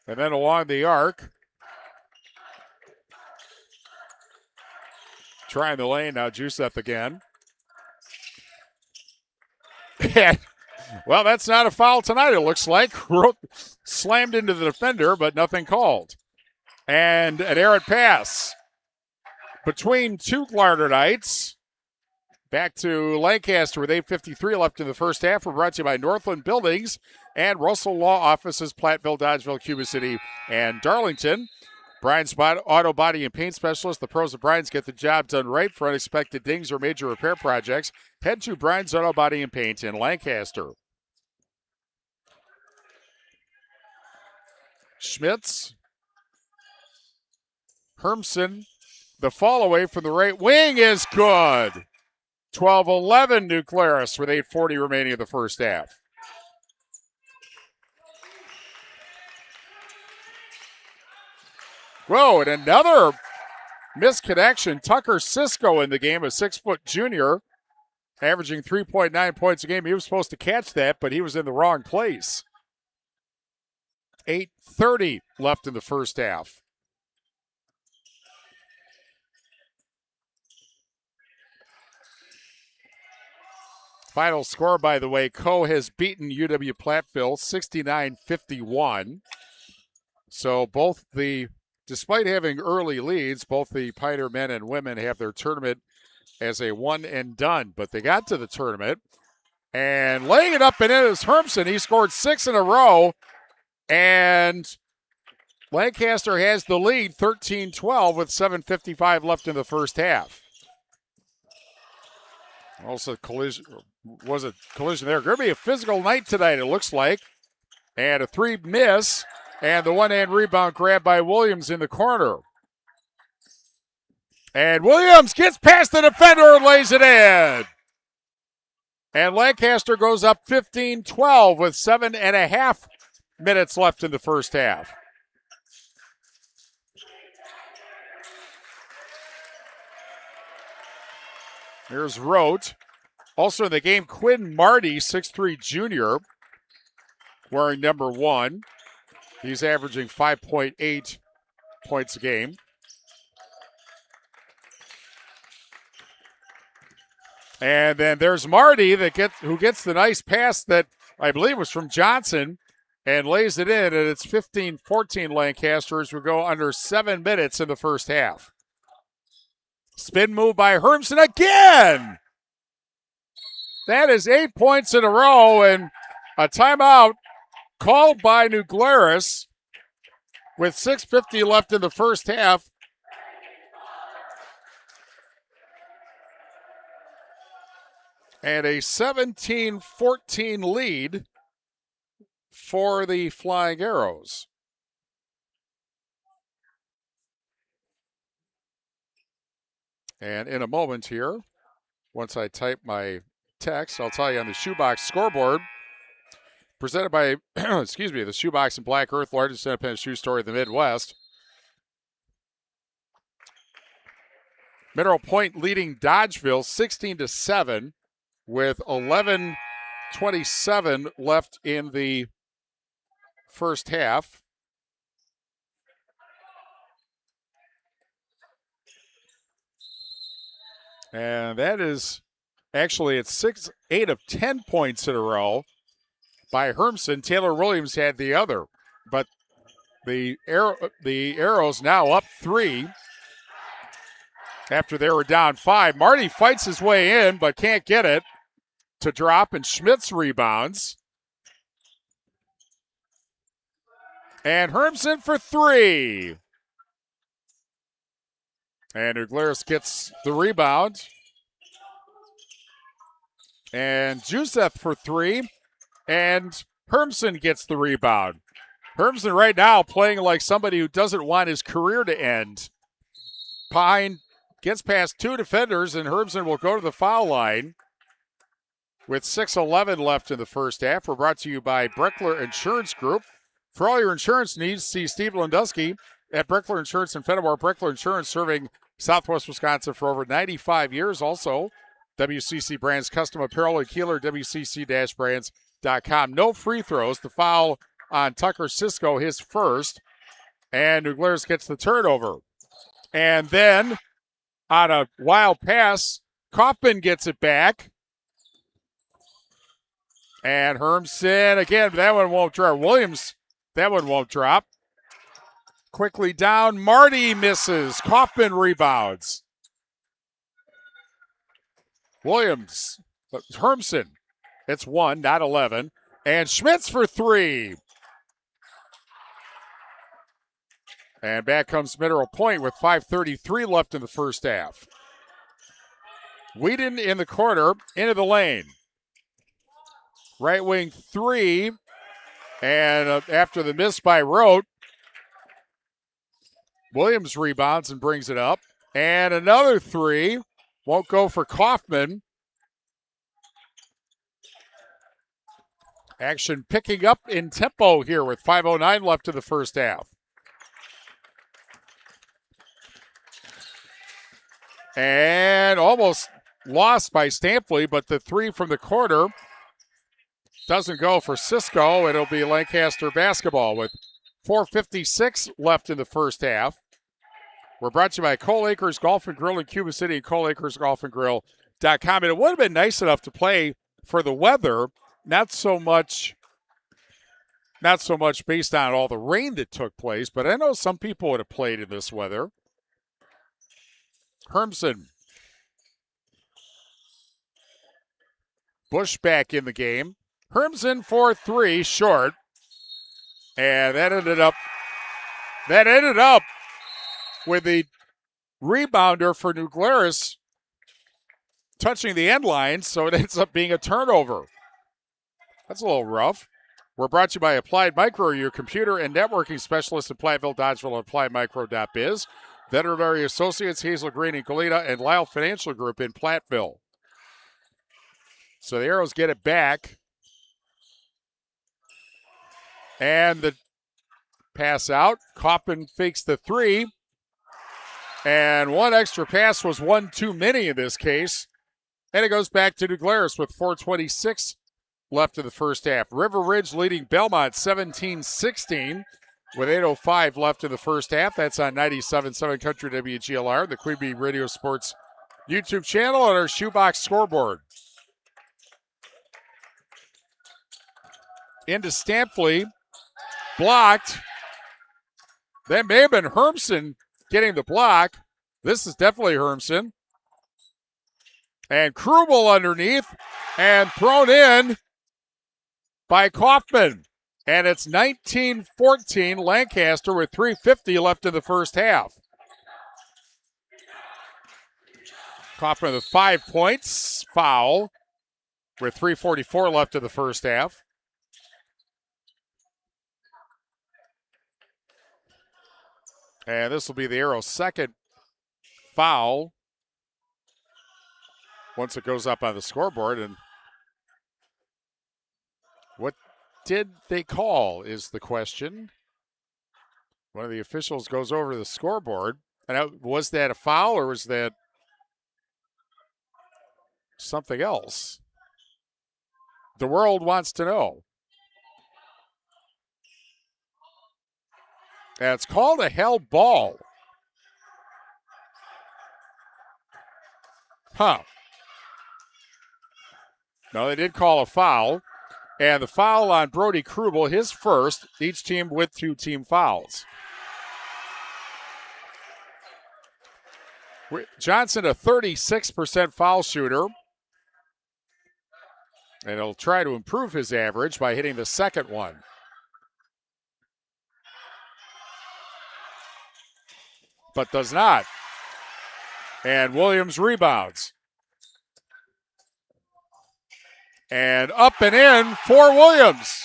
and then along the arc. Trying the lane now, Jusef again. And, well, that's not a foul tonight, it looks like. Slammed into the defender, but nothing called. And an errant pass between two Glarnerdites. Back to Lancaster with 8:53 left in the first half. We're brought to you by Northland Buildings and Russell Law Offices, Platteville, Dodgeville, Cuba City, and Darlington. Brian's Auto Body and Paint Specialist. The pros of Brian's get the job done right for unexpected dings or major repair projects. Head to Brian's Auto Body and Paint in Lancaster. Schmitz. Hermsen. The fall away from the right wing is good. 12-11 New Glarus with 8:40 remaining in the first half. Whoa, and another misconnection. Tucker Cisco in the game, a 6-foot junior, averaging 3.9 points a game. He was supposed to catch that, but he was in the wrong place. 8:30 left in the first half. Final score, by the way, Coe has beaten UW-Platteville 69-51. So despite having early leads, both the Pioneer men and women have their tournament as a one and done. But they got to the tournament, and laying it up and in is Hermsen. He scored 6 in a row, and Lancaster has the lead 13-12 with 7:55 left in the first half. Also, was a collision there. Going to be a physical night tonight, it looks like. And a 3 miss. And the one-hand rebound grab by Williams in the corner. And Williams gets past the defender and lays it in. And Lancaster goes up 15-12 with 7.5 minutes left in the first half. Here's Rote. Also in the game, Quinn Marty, 6'3 junior, wearing number 1. He's averaging 5.8 points a game. And then there's Marty who gets the nice pass that I believe was from Johnson and lays it in, and it's 15-14 Lancaster as we go under 7 minutes in the first half. Spin move by Hermsen again. That is 8 points in a row, and a timeout called by New Glarus with 6:50 left in the first half. And a 17-14 lead for the Flying Arrows. And in a moment here, once I type my text, I'll tell you on the Shoebox scoreboard, presented by, the Shoebox and Black Earth, largest independent shoe store in the Midwest. Mineral Point leading Dodgeville 16-7 with 11:27 left in the first half. And that is actually it's 8 of 10 points in a row by Hermsen. Taylor Williams had the other, but the Arrows now up 3 after they were down 5. Marty fights his way in, but can't get it to drop, and Schmitz rebounds. And Hermsen for 3. And Glaris gets the rebound. And Joseph for 3. And Hermsen gets the rebound. Hermsen right now playing like somebody who doesn't want his career to end. Pine gets past 2 defenders, and Hermsen will go to the foul line with 6:11 left in the first half. We're brought to you by Breckler Insurance Group. For all your insurance needs, see Steve Landusky at Breckler Insurance in Fenimore. Breckler Insurance serving Southwest Wisconsin for over 95 years. Also, WCC Brands Custom Apparel and Kieler, WCC-brands.com. No free throws. The foul on Tucker Cisco, his first. And New Glarus gets the turnover. And then on a wild pass, Kaufman gets it back. And Hermsen, again, that one won't drop. Williams, that one won't drop. Quickly down, Marty misses. Kaufman rebounds. Williams, Hermsen, it's 1, not 11. And Schmitz for 3. And back comes Mineral Point with 5:33 left in the first half. Whedon in the corner, into the lane. Right wing 3, and after the miss by Rote, Williams rebounds and brings it up. And another 3, won't go for Kaufman. Action picking up in tempo here with 5:09 left in the first half. And almost lost by Stampley, but the 3 from the corner doesn't go for Cisco. It'll be Lancaster basketball with 4:56 left in the first half. We're brought to you by Cole Acres Golf and Grill in Cuba City and ColeAcresGolfandGrill.com. And it would have been nice enough to play for the weather, not so much based on all the rain that took place, but I know some people would have played in this weather. Hermsen. Bush back in the game. Hermsen for 3, short. And that ended up with the rebounder for New Glarus touching the end line, so it ends up being a turnover. That's a little rough. We're brought to you by Applied Micro, your computer and networking specialist in Platteville, Dodgeville, and AppliedMicro.biz. Veterinary Associates, Hazel Green and Goleta, and Lyle Financial Group in Platteville. So the Arrows get it back. And the pass out. Kaufman fakes the 3. And one extra pass was one too many in this case. And it goes back to Glaris with 4:26 left in the first half. River Ridge leading Belmont 17-16 with 8:05 left in the first half. That's on 97.7 Country WGLR, the Queen Bee Radio Sports YouTube channel, and our shoebox scoreboard. Into Stampley, blocked. That may have been Hermson getting the block. This is definitely Hermson. And Krubel underneath and thrown in by Kaufman. And it's 19-14 Lancaster with 3:50 left in the first half. Kaufman with 5 points, foul, with 3:44 left in the first half. And this will be the Arrow's second foul once it goes up on the scoreboard. And what did they call is the question. One of the officials goes over the scoreboard. And was that a foul or was that something else? The world wants to know. And it's called a held ball. Huh. No, they did call a foul. And the foul on Brody Krubel, his first, each team with 2 team fouls. Johnson, a 36% foul shooter. And he'll try to improve his average by hitting the second one. But does not. And Williams rebounds. And up and in for Williams.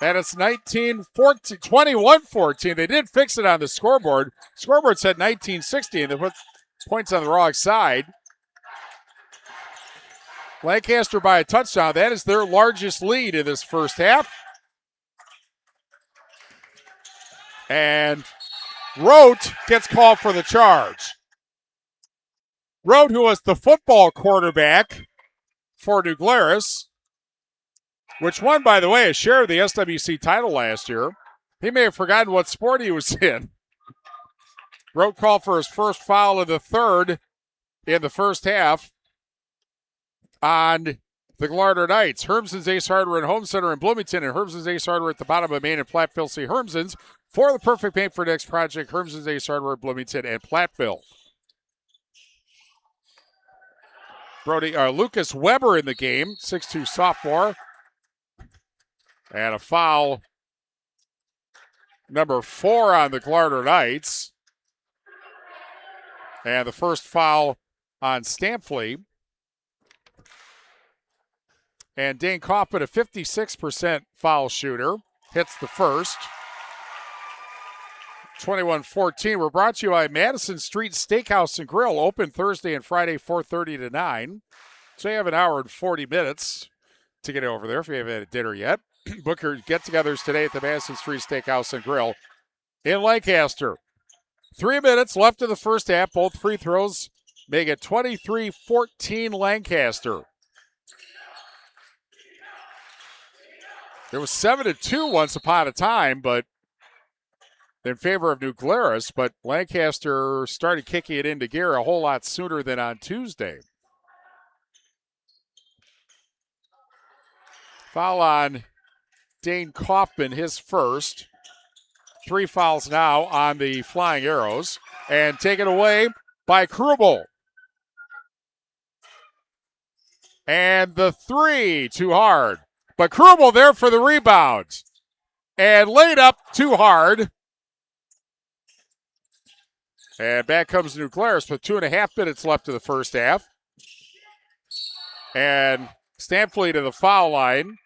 And it's 21-14. They did fix it on the scoreboard. Scoreboard said 19-16. They put points on the wrong side. Lancaster by a touchdown. That is their largest lead in this first half. And Rote gets called for the charge. Rote, who was the football quarterback for New Glarus, which won, by the way, a share of the SWC title last year. He may have forgotten what sport he was in. Rote called for his first foul of the third in the first half on the Glarner Knights. Hermson's Ace Hardware and Home Center in Bloomington, and Hermson's Ace Hardware at the bottom of Main and Platteville. See Hermson's for the perfect paint for next project. Hermson's Ace Hardware, Bloomington, and Platteville. Lucas Weber in the game, 6'2 sophomore. And a foul, number 4 on the Glarner Knights. And the first foul on Stampley. And Dane Kaufman, a 56% foul shooter, hits the first. 21-14. We're brought to you by Madison Street Steakhouse and Grill, open Thursday and Friday, 4:30 to 9. So you have an hour and 40 minutes to get over there if you haven't had dinner yet. Book your get-togethers today at the Madison Street Steakhouse and Grill in Lancaster. 3 minutes left in the first half. Both free throws make it 23-14 Lancaster. It was 7-2 once upon a time, but in favor of New Glarus, but Lancaster started kicking it into gear a whole lot sooner than on Tuesday. Foul on Dane Kaufman, his first. 3 fouls now on the Flying Arrows. And taken away by Krubel. And the 3, too hard. But Krubel there for the rebound. And laid up too hard. And back comes New Glarus with 2.5 minutes left of the first half. And Stampley to the foul line.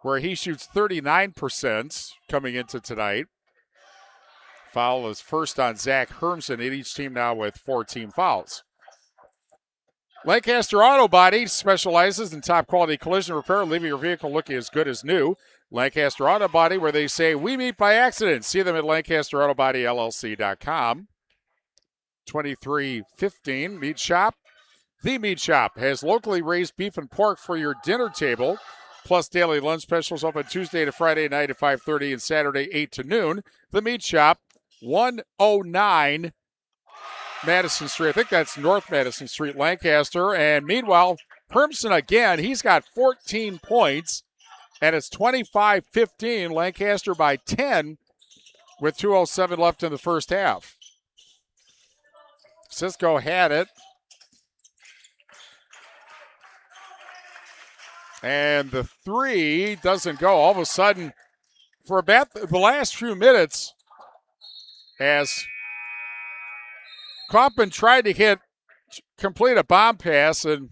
Where he shoots 39% coming into tonight. Foul is first on Zach Hermson, and each team now with 4 team fouls. Lancaster Auto Body specializes in top quality collision repair, leaving your vehicle looking as good as new. Lancaster Auto Body, where they say we meet by accident. See them at LancasterAutoBodyLLC.com. 23-15. Meat Shop. The Meat Shop has locally raised beef and pork for your dinner table, plus daily lunch specials open Tuesday to Friday night at 5:30 and Saturday 8 to noon. The Meat Shop, 109 Madison Street. I think that's North Madison Street, Lancaster. And meanwhile, Hermson again, he's got 14 points, and it's 25-15. Lancaster by 10 with 2:07 left in the first half. Cisco had it. And the three doesn't go. All of a sudden, for about the last few minutes, as Kaufman tried to complete a bomb pass, and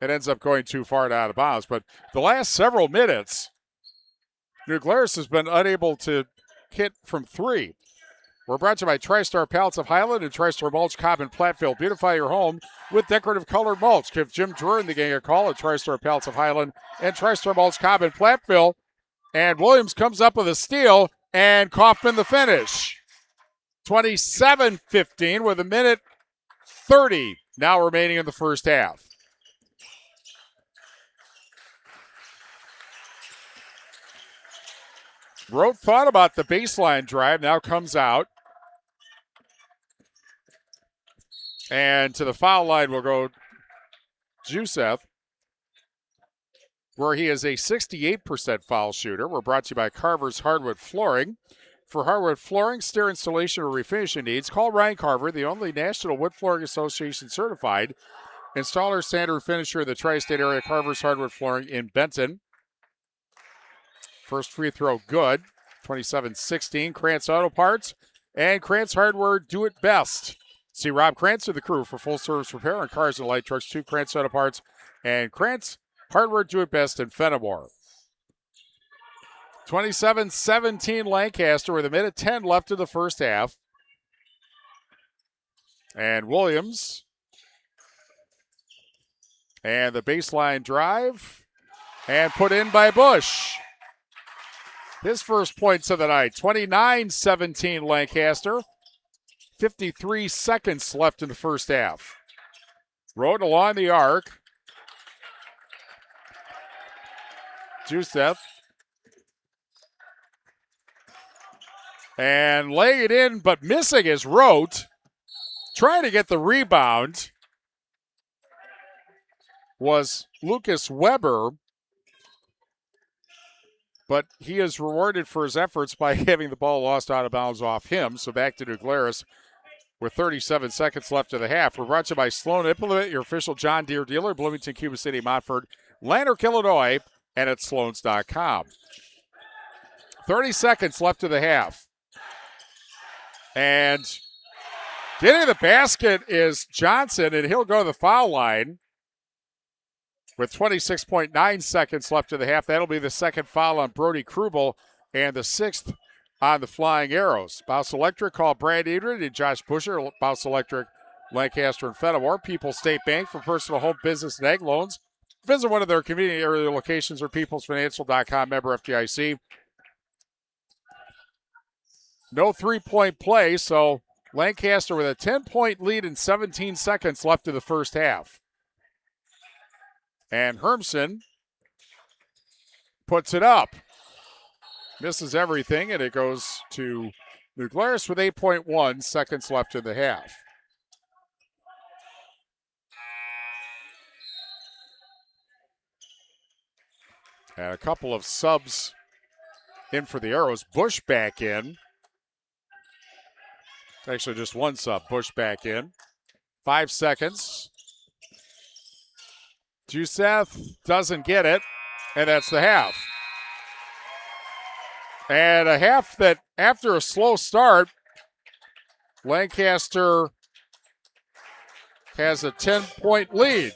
it ends up going too far and out of bounds. But the last several minutes, New Glarus has been unable to hit from three. We're brought to you by TriStar Pallets of Highland and TriStar Mulch, Cobb, and Platteville. Beautify your home with decorative colored mulch. Give Jim Drewer and the gang a call at TriStar Pallets of Highland and TriStar Mulch, Cobb, and Platteville. And Williams comes up with a steal, and Kaufman the finish. 27-15 with 1:30 now remaining in the first half. Rote thought about the baseline drive, now comes out. And to the foul line will go Jusef, where he is a 68% foul shooter. We're brought to you by Carver's Hardwood Flooring. For hardwood flooring, stair installation, or refinishing needs, call Ryan Carver, the only National Wood Flooring Association certified installer, sander, and finisher in the tri-state area. Carver's Hardwood Flooring in Benton. First free throw good. 27-16. Krantz Auto Parts and Krantz Hardware do it best. See Rob Krantz and the crew for full service repair on cars and light trucks. 2 Krantz Auto Parts and Krantz Hardware do it best in Fenimore. 27-17 Lancaster with 1:10 left in the first half. And Williams. And the baseline drive. And put in by Bush. His first points of the night. 29-17 Lancaster. 53 seconds left in the first half. Roden along the arc. Jusef. And laying it in, but missing is Rote. Trying to get the rebound was Lucas Weber. But he is rewarded for his efforts by having the ball lost out of bounds off him. So back to New Glarus with 37 seconds left in the half. We're brought to you by Sloan Implement, your official John Deere dealer, Bloomington, Cuba City, Montford, Lanark, Illinois, and at Sloans.com. 30 seconds left in the half. And getting the basket is Johnson, and he'll go to the foul line with 26.9 seconds left in the half. That'll be the second foul on Brody Krubel and the 6th on the Flying Arrows. Bouse Electric, call Brad Edred and Josh Busher. Bouse Electric, Lancaster and Fenimore. People's State Bank for personal, home, business, and ag loans. Visit one of their convenient area locations or peoplesfinancial.com, member FDIC. No three-point play, so Lancaster with a 10-point lead and 17 seconds left in the first half. And Hermson puts it up. Misses everything, and it goes to New Glarus with 8.1 seconds left in the half. And a couple of subs in for the Arrows. Bush back in. Actually, just one sub. Bush back in. 5 seconds. Jusef doesn't get it, and that's the half. And a half that, after a slow start, Lancaster has a 10-point lead.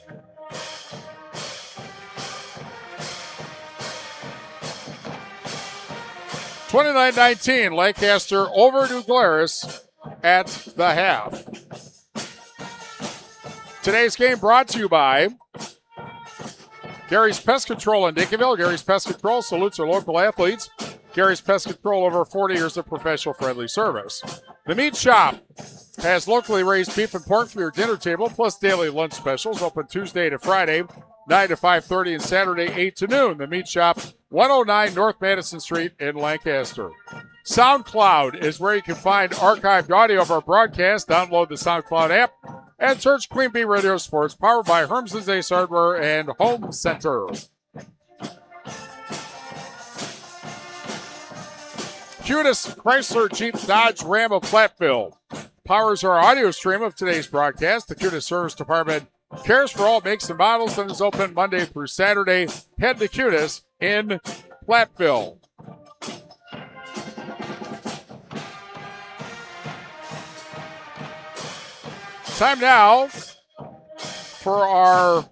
(29-19), Lancaster over New Glarus at the half. Today's game brought to you by Gary's Pest Control in Dinkinville. Gary's Pest Control salutes our local athletes. Gary's Pest Control, over 40 years of professional friendly service. The Meat Shop has locally raised beef and pork for your dinner table, plus daily lunch specials. Open Tuesday to Friday, 9 to 5:30, and Saturday, 8 to noon. The Meat Shop, 109 North Madison Street in Lancaster. SoundCloud is where you can find archived audio of our broadcast. Download the SoundCloud app and search Queen Bee Radio Sports, powered by Hermson's Ace Hardware and Home Center. Cutest Chrysler Jeep Dodge Ram of Platteville powers our audio stream of today's broadcast. The Cutest Service Department cares for all makes and models and is open Monday through Saturday. Head to Cutest in Platteville. Time now for our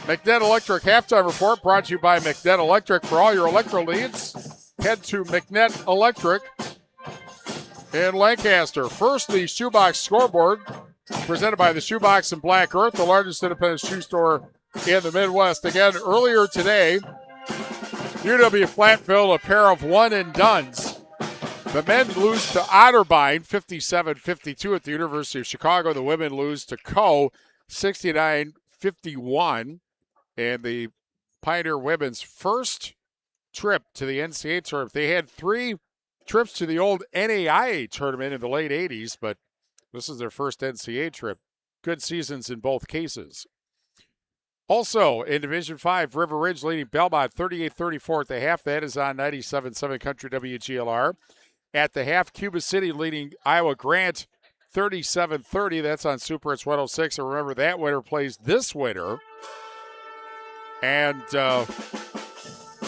McNett Electric halftime report, brought to you by McNett Electric. For all your electro leads, head to McNett Electric in Lancaster. First, the Shoebox scoreboard, presented by the Shoebox in Black Earth, the largest independent shoe store in the Midwest. Again, earlier today, UW Platteville, a pair of one-and-dones. The men lose to Otterbein, 57-52 at the University of Chicago. The women lose to Co, 69-51. And the Pioneer women's first trip to the NCAA tournament. They had 3 trips to the old NAIA tournament in the late 80s, but this is their first NCAA trip. Good seasons in both cases. Also, in Division 5, River Ridge leading Belmont 38-34 at the half. That is on 97.7 Country WGLR. At the half, Cuba City leading Iowa Grant 37-30. That's on Super Hits 106. And remember, that winner plays this winner. And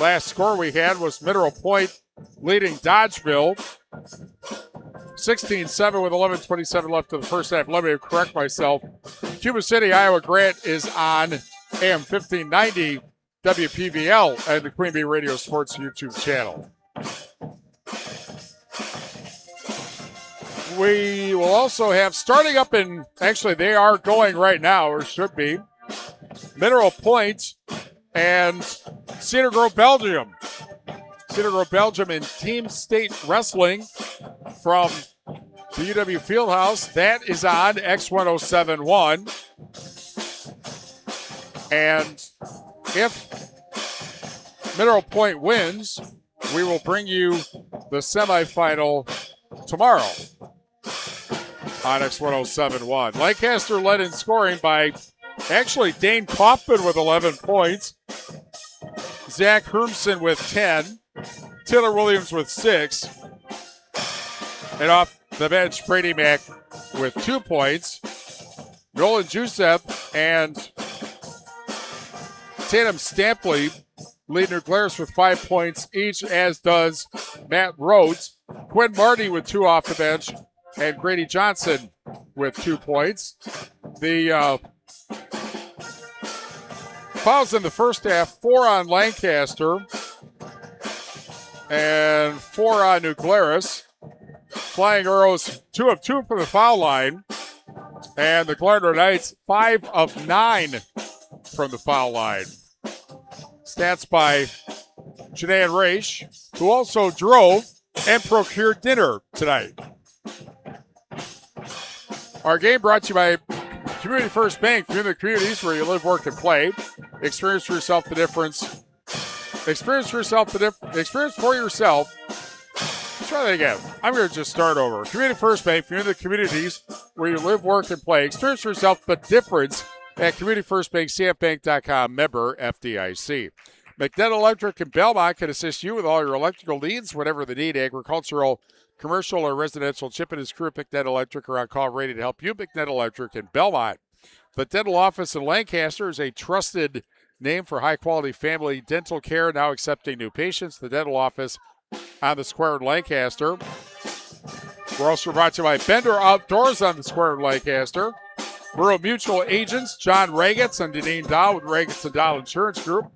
last score we had was Mineral Point leading Dodgeville 16-7 with 11:27 left in the first half. Let me correct myself. Cuba City, Iowa Grant is on AM 1590 WPVL and the Queen Bee Radio Sports YouTube channel. We will also have, starting up in, actually they are going right now, or should be, Mineral Point and Cedar Grove, Belgium. Cedar Grove, Belgium in Team State Wrestling from the UW Fieldhouse. That is on X1071. And if Mineral Point wins, we will bring you the semifinal tomorrow on X1071. Lancaster led in scoring by actually Dane Kaufman with 11 points. Zach Hermson with 10. Taylor Williams with 6. And off the bench, Brady Mack with 2 points. Nolan Jusep and Tatum Stampley leading Glaris with 5 points each, as does Matt Rhodes. Quinn Marty with 2 off the bench, and Grady Johnson with 2 points. The fouls in the first half, 4 on Lancaster and 4 on New Glarus. Flying Arrows, 2 of 2 from the foul line. And the Gardner Knights, 5 of 9 from the foul line. Stats by Janae and Raish, who also drove and procured dinner tonight. Our game brought to you by Community First Bank, through the communities where you live, work, and play. Experience for yourself the difference. Experience for yourself. Let's try that again. I'm going to just start over. Community First Bank, through the communities where you live, work, and play. Experience for yourself the difference at Community First Bank, cfbank.com, member FDIC. McNett Electric in Belmont can assist you with all your electrical needs, whatever the need, agricultural, commercial, or residential. Chip and his crew at McNett Electric are on call ready to help you. McNett Electric in Belmont. The dental office in Lancaster is a trusted name for high-quality family dental care, now accepting new patients. The dental office on the square in Lancaster. We're also brought to you by Bender Outdoors on the square in Lancaster. Rural Mutual agents John Ragetz and Deneen Dow with Ragetz & Dow Insurance Group.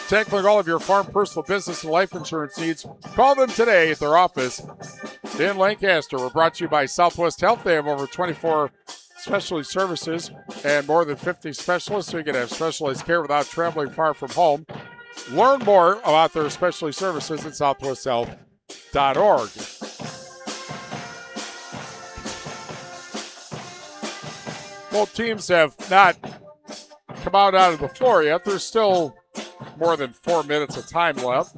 Tackling all of your farm, personal, business, and life insurance needs, call them today at their office in Lancaster. We're brought to you by Southwest Health. They have over 24 specialty services and more than 50 specialists, so you can have specialized care without traveling far from home. Learn more about their specialty services at southwesthealth.com. Both teams have not come out of the floor yet. There's still more than 4 minutes of time left.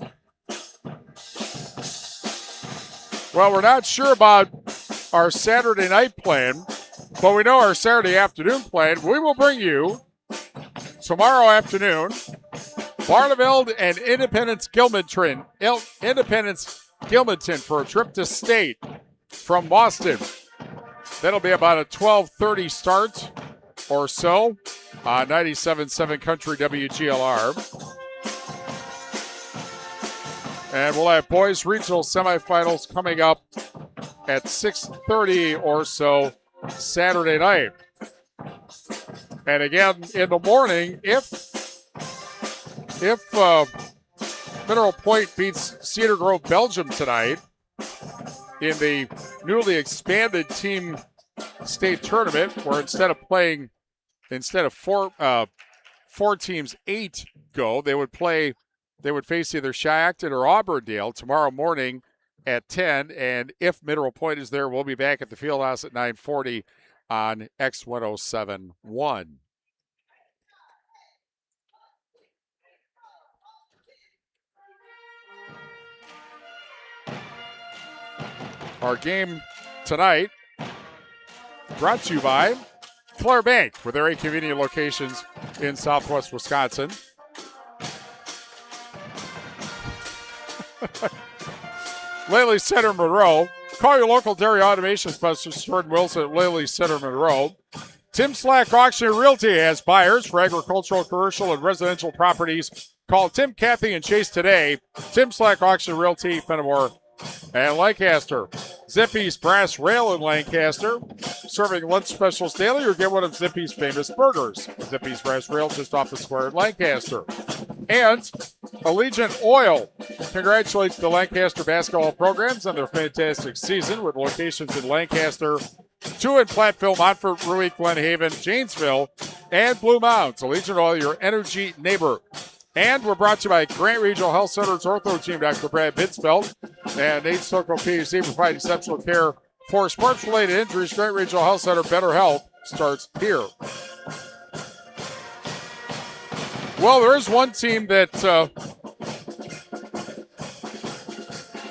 Well, we're not sure about our Saturday night plan, but we know our Saturday afternoon plan. We will bring you tomorrow afternoon Barneveld and Independence Gilmanton for a trip to state from Boston. That'll be about a 12:30 start or so on 97.7 Country WGLR. And we'll have boys regional semifinals coming up at 6:30 or so Saturday night. And again, in the morning, if Mineral Point beats Cedar Grove, Belgium tonight in the newly expanded team state tournament, where instead of four teams, 8 go, they would face either Shiocton or Auburndale tomorrow morning at 10. And if Mineral Point is there, we'll be back at the Fieldhouse at 9:40 on X1071. Our game tonight brought to you by Kieler Bank, with their 8 convenient locations in Southwest Wisconsin. Laley Center Monroe. Call your local dairy automation specialist, Jordan Wilson at Laley Center Monroe. Tim Slack Auction and Realty has buyers for agricultural, commercial, and residential properties. Call Tim, Kathy, and Chase today. Tim Slack Auction and Realty, Fenimore and Lancaster. Zippy's Brass Rail in Lancaster, serving lunch specials daily, or get one of Zippy's famous burgers. Zippy's Brass Rail, just off the square in Lancaster. And Allegiant Oil congratulates the Lancaster basketball programs on their fantastic season, with locations in Lancaster, 2 in Platteville, Montfort, Ruick, Glen Haven, Janesville, and Blue Mounds. Allegiant Oil, your energy neighbor. And we're brought to you by Grant Regional Health Center's ortho team, Dr. Brad Binsfeld and Nate Stocco, PhD, provide exceptional care for sports-related injuries. Grant Regional Health Center, better health starts here. Well, there is one team that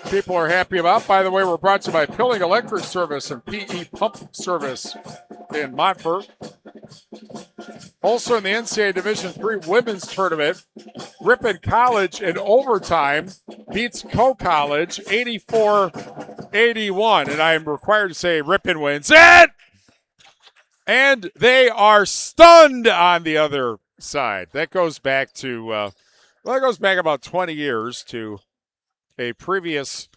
people are happy about. By the way, we're brought to you by Pilling Electric Service and PE Pump Service in Montfort. Also in the NCAA Division III Women's Tournament, Ripon College in overtime beats Coe College 84-81. And I am required to say Ripon wins it! And they are stunned on the other side. That goes back to, about 20 years to a previous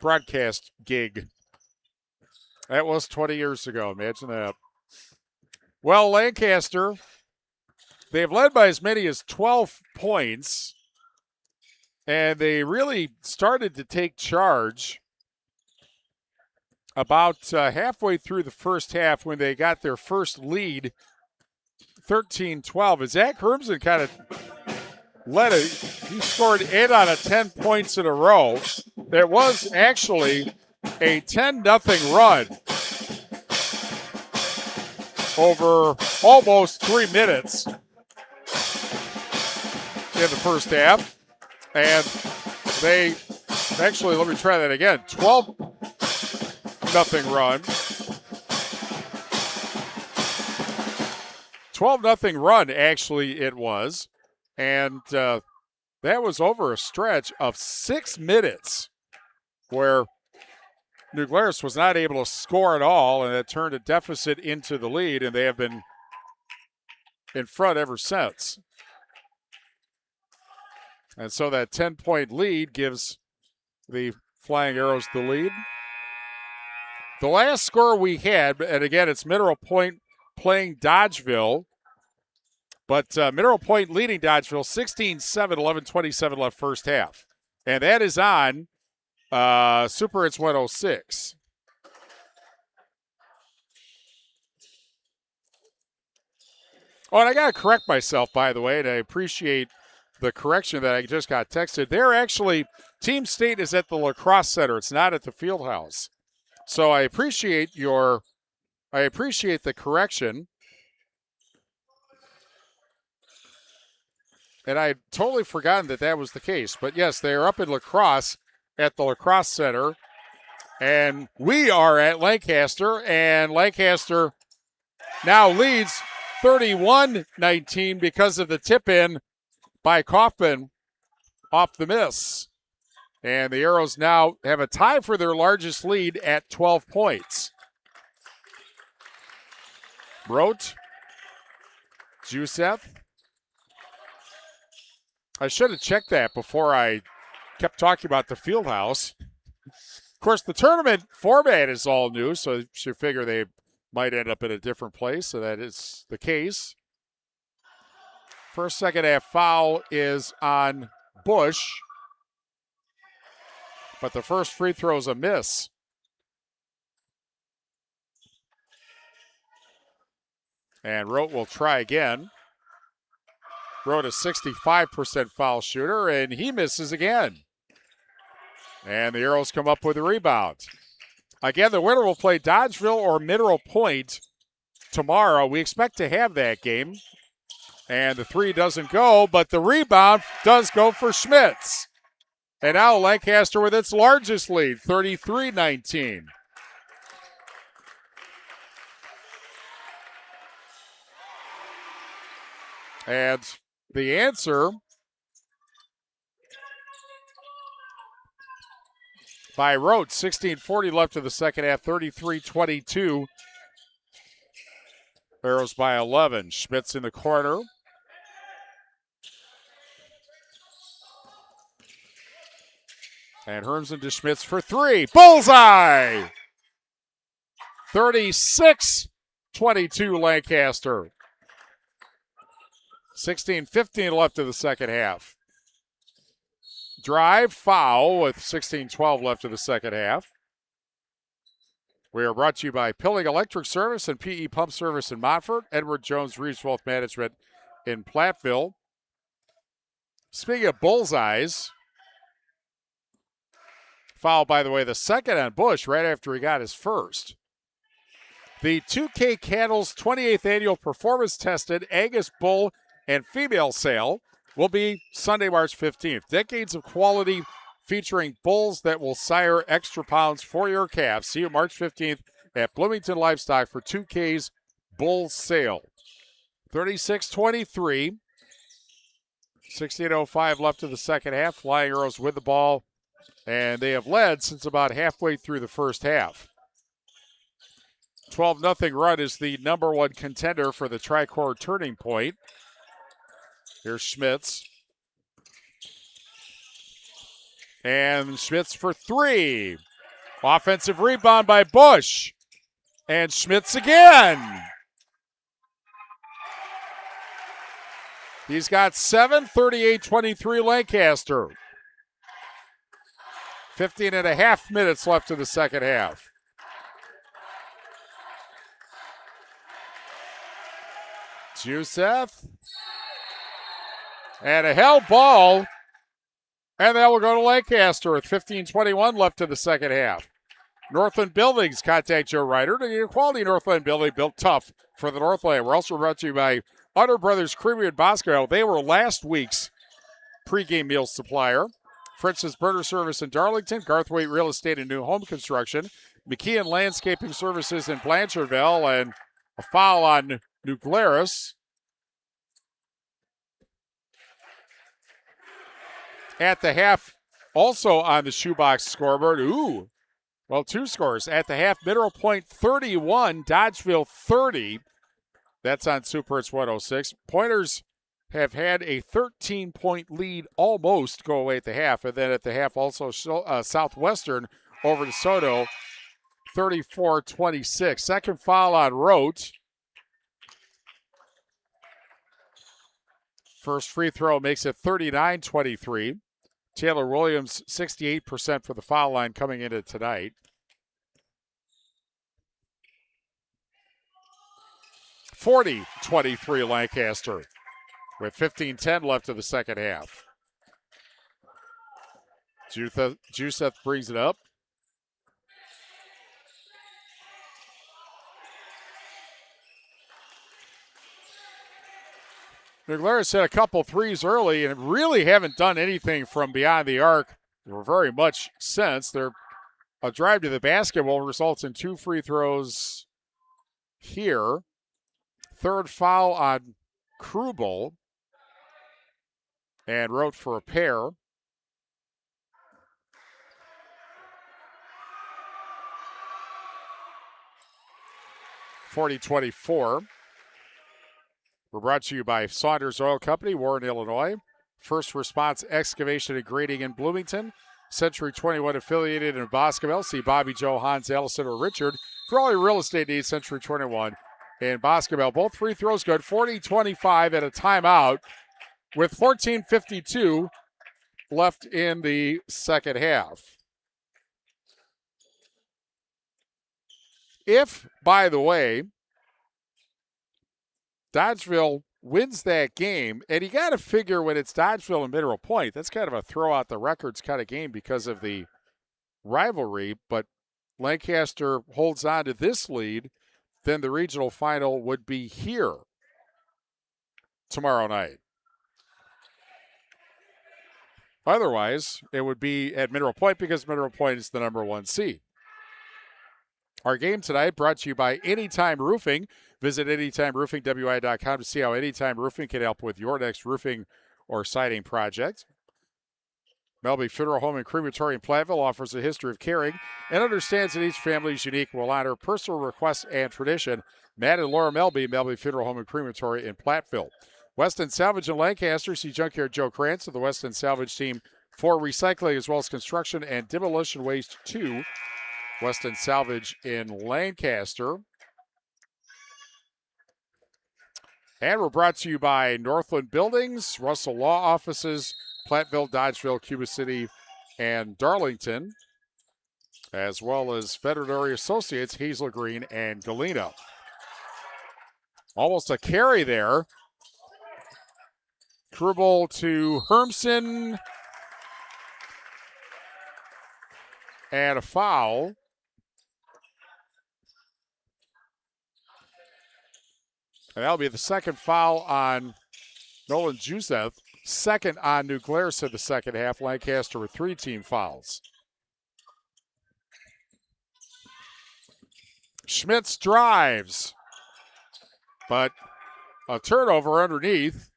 broadcast gig. That was 20 years ago. Imagine that. Well, Lancaster, they've led by as many as 12 points, and they really started to take charge about halfway through the first half when they got their first lead, 13-12. As Zach Hermsen kind of led it, he scored 8 out of 10 points in a row. There was actually a 10-0 run over almost 3 minutes in the first half. And they actually, let me try that again, 12-0 run. 12-0 run, actually, it was. And that was over a stretch of 6 minutes where New Glarus was not able to score at all, and it turned a deficit into the lead, and they have been in front ever since. And so that 10-point lead gives the Flying Arrows the lead. The last score we had, and again, it's Mineral Point playing Dodgeville, but Mineral Point leading Dodgeville 16-7, 11:27 left first half. And that is on Super Hits 106. Oh, and I got to correct myself, by the way, and I appreciate the correction that I just got texted. They're actually, Team State is at the lacrosse center. It's not at the field house. So I appreciate the correction. And I had totally forgotten that was the case. But yes, they are up in lacrosse at the lacrosse center. And we are at Lancaster. And Lancaster now leads 31-19 because of the tip-in by Kaufman off the miss. And the Arrows now have a tie for their largest lead at 12 points. Rote, Jusef. I should have checked that before I kept talking about the field house. Of course, the tournament format is all new, so you should figure they might end up in a different place, so that is the case. First second half foul is on Bush, but the first free throw is a miss. And Rote will try again. Rote a 65% foul shooter, and he misses again. And the Arrows come up with a rebound. Again, the winner will play Dodgeville or Mineral Point tomorrow. We expect to have that game. And the three doesn't go, but the rebound does go for Schmitz. And now Lancaster with its largest lead, 33-19. And the answer by Rote, 16:40 left in the second half, 33-22. Arrows by 11. Schmitz in the corner. And Hermsen to Schmitz for three. Bullseye! 36-22 Lancaster. 16:15 left in the second half. Drive, foul with 16:12 left in the second half. We are brought to you by Pilling Electric Service and PE Pump Service in Montfort, Edward Jones Reeves Wealth Management in Platteville. Speaking of bullseyes, foul, by the way, the second on Bush right after he got his first. The 2K Cattle's 28th annual performance-tested Angus Bull and Female Sale will be Sunday, March 15th. Decades of quality featuring bulls that will sire extra pounds for your calves. See you March 15th at Bloomington Livestock for 2K's Bull Sale. 36-23. 16:05 left in the second half. Flying Arrows with the ball, and they have led since about halfway through the first half. 12-0 run is the number one contender for the Tricor Turning Point. Here's Schmitz. And Schmitz for three. Offensive rebound by Bush. And Schmitz again. He's got 7, 38-23 Lancaster. 15 and a half minutes left in the second half. Jusef. And a held ball. And that will go to Lancaster with 15:21 left in the second half. Northland Buildings, contact Joe Ryder. The quality Northland building built tough for the Northland. We're also brought to you by Utter Brothers Creamery in Bosco. They were last week's pregame meal supplier. Fritz's Burger Service in Darlington, Garthwaite Real Estate and New Home Construction, McKeon Landscaping Services in Blanchardville, and a foul on New Glaris. At the half, also on the shoebox scoreboard, two scores. At the half, Mineral Point 31, Dodgeville 30. That's on Super Hits 106. Pointers have had a 13-point lead almost go away at the half. And then at the half, also Southwestern over DeSoto, 34-26. Second foul on Rote. First free throw makes it 39-23. Taylor Williams, 68% for the foul line coming into tonight. 40-23 Lancaster. with 15:10 left in the second half. Juseth brings it up. Glaris hit a couple threes early and really haven't done anything from beyond the arc or very much since. A drive to the basketball results in 2 free throws here. Third foul on Krubel and wrote for a pair. (40-24). We're brought to you by Saunders Oil Company, Warren, Illinois. First Response Excavation and Grading in Bloomington. Century 21 affiliated in Boscombe. See Bobby, Joe, Hans, Allison, or Richard for all your real estate needs. Century 21 in Boscombe. Both free throws good. 40-25 at a timeout with 14:52 left in the second half. If, by the way, Dodgeville wins that game, and you got to figure when it's Dodgeville and Mineral Point, that's kind of a throw out the records kind of game because of the rivalry, but Lancaster holds on to this lead, then the regional final would be here tomorrow night. Otherwise, it would be at Mineral Point because Mineral Point is the number 1 seed. Our game tonight brought to you by Anytime Roofing. Visit AnytimeRoofingWI.com to see how Anytime Roofing can help with your next roofing or siding project. Melby Funeral Home and Crematory in Platteville offers a history of caring and understands that each family is unique, will honor personal requests and tradition. Matt and Laura Melby Funeral Home and Crematory in Platteville. Weston Salvage in Lancaster. See Junkyard Joe Krantz of the Weston Salvage team for recycling as well as construction and demolition waste too. Weston Salvage in Lancaster. And we're brought to you by Northland Buildings, Russell Law Offices, Platteville, Dodgeville, Cuba City, and Darlington, as well as Veterinary Associates, Hazel Green, and Galena. Almost a carry there. Krubel to Hermsen. And a foul. And that'll be the second foul on Nolan Juseth. Second on New Glarus in the second half. Lancaster with 3 team fouls. Schmitz drives, but a turnover underneath.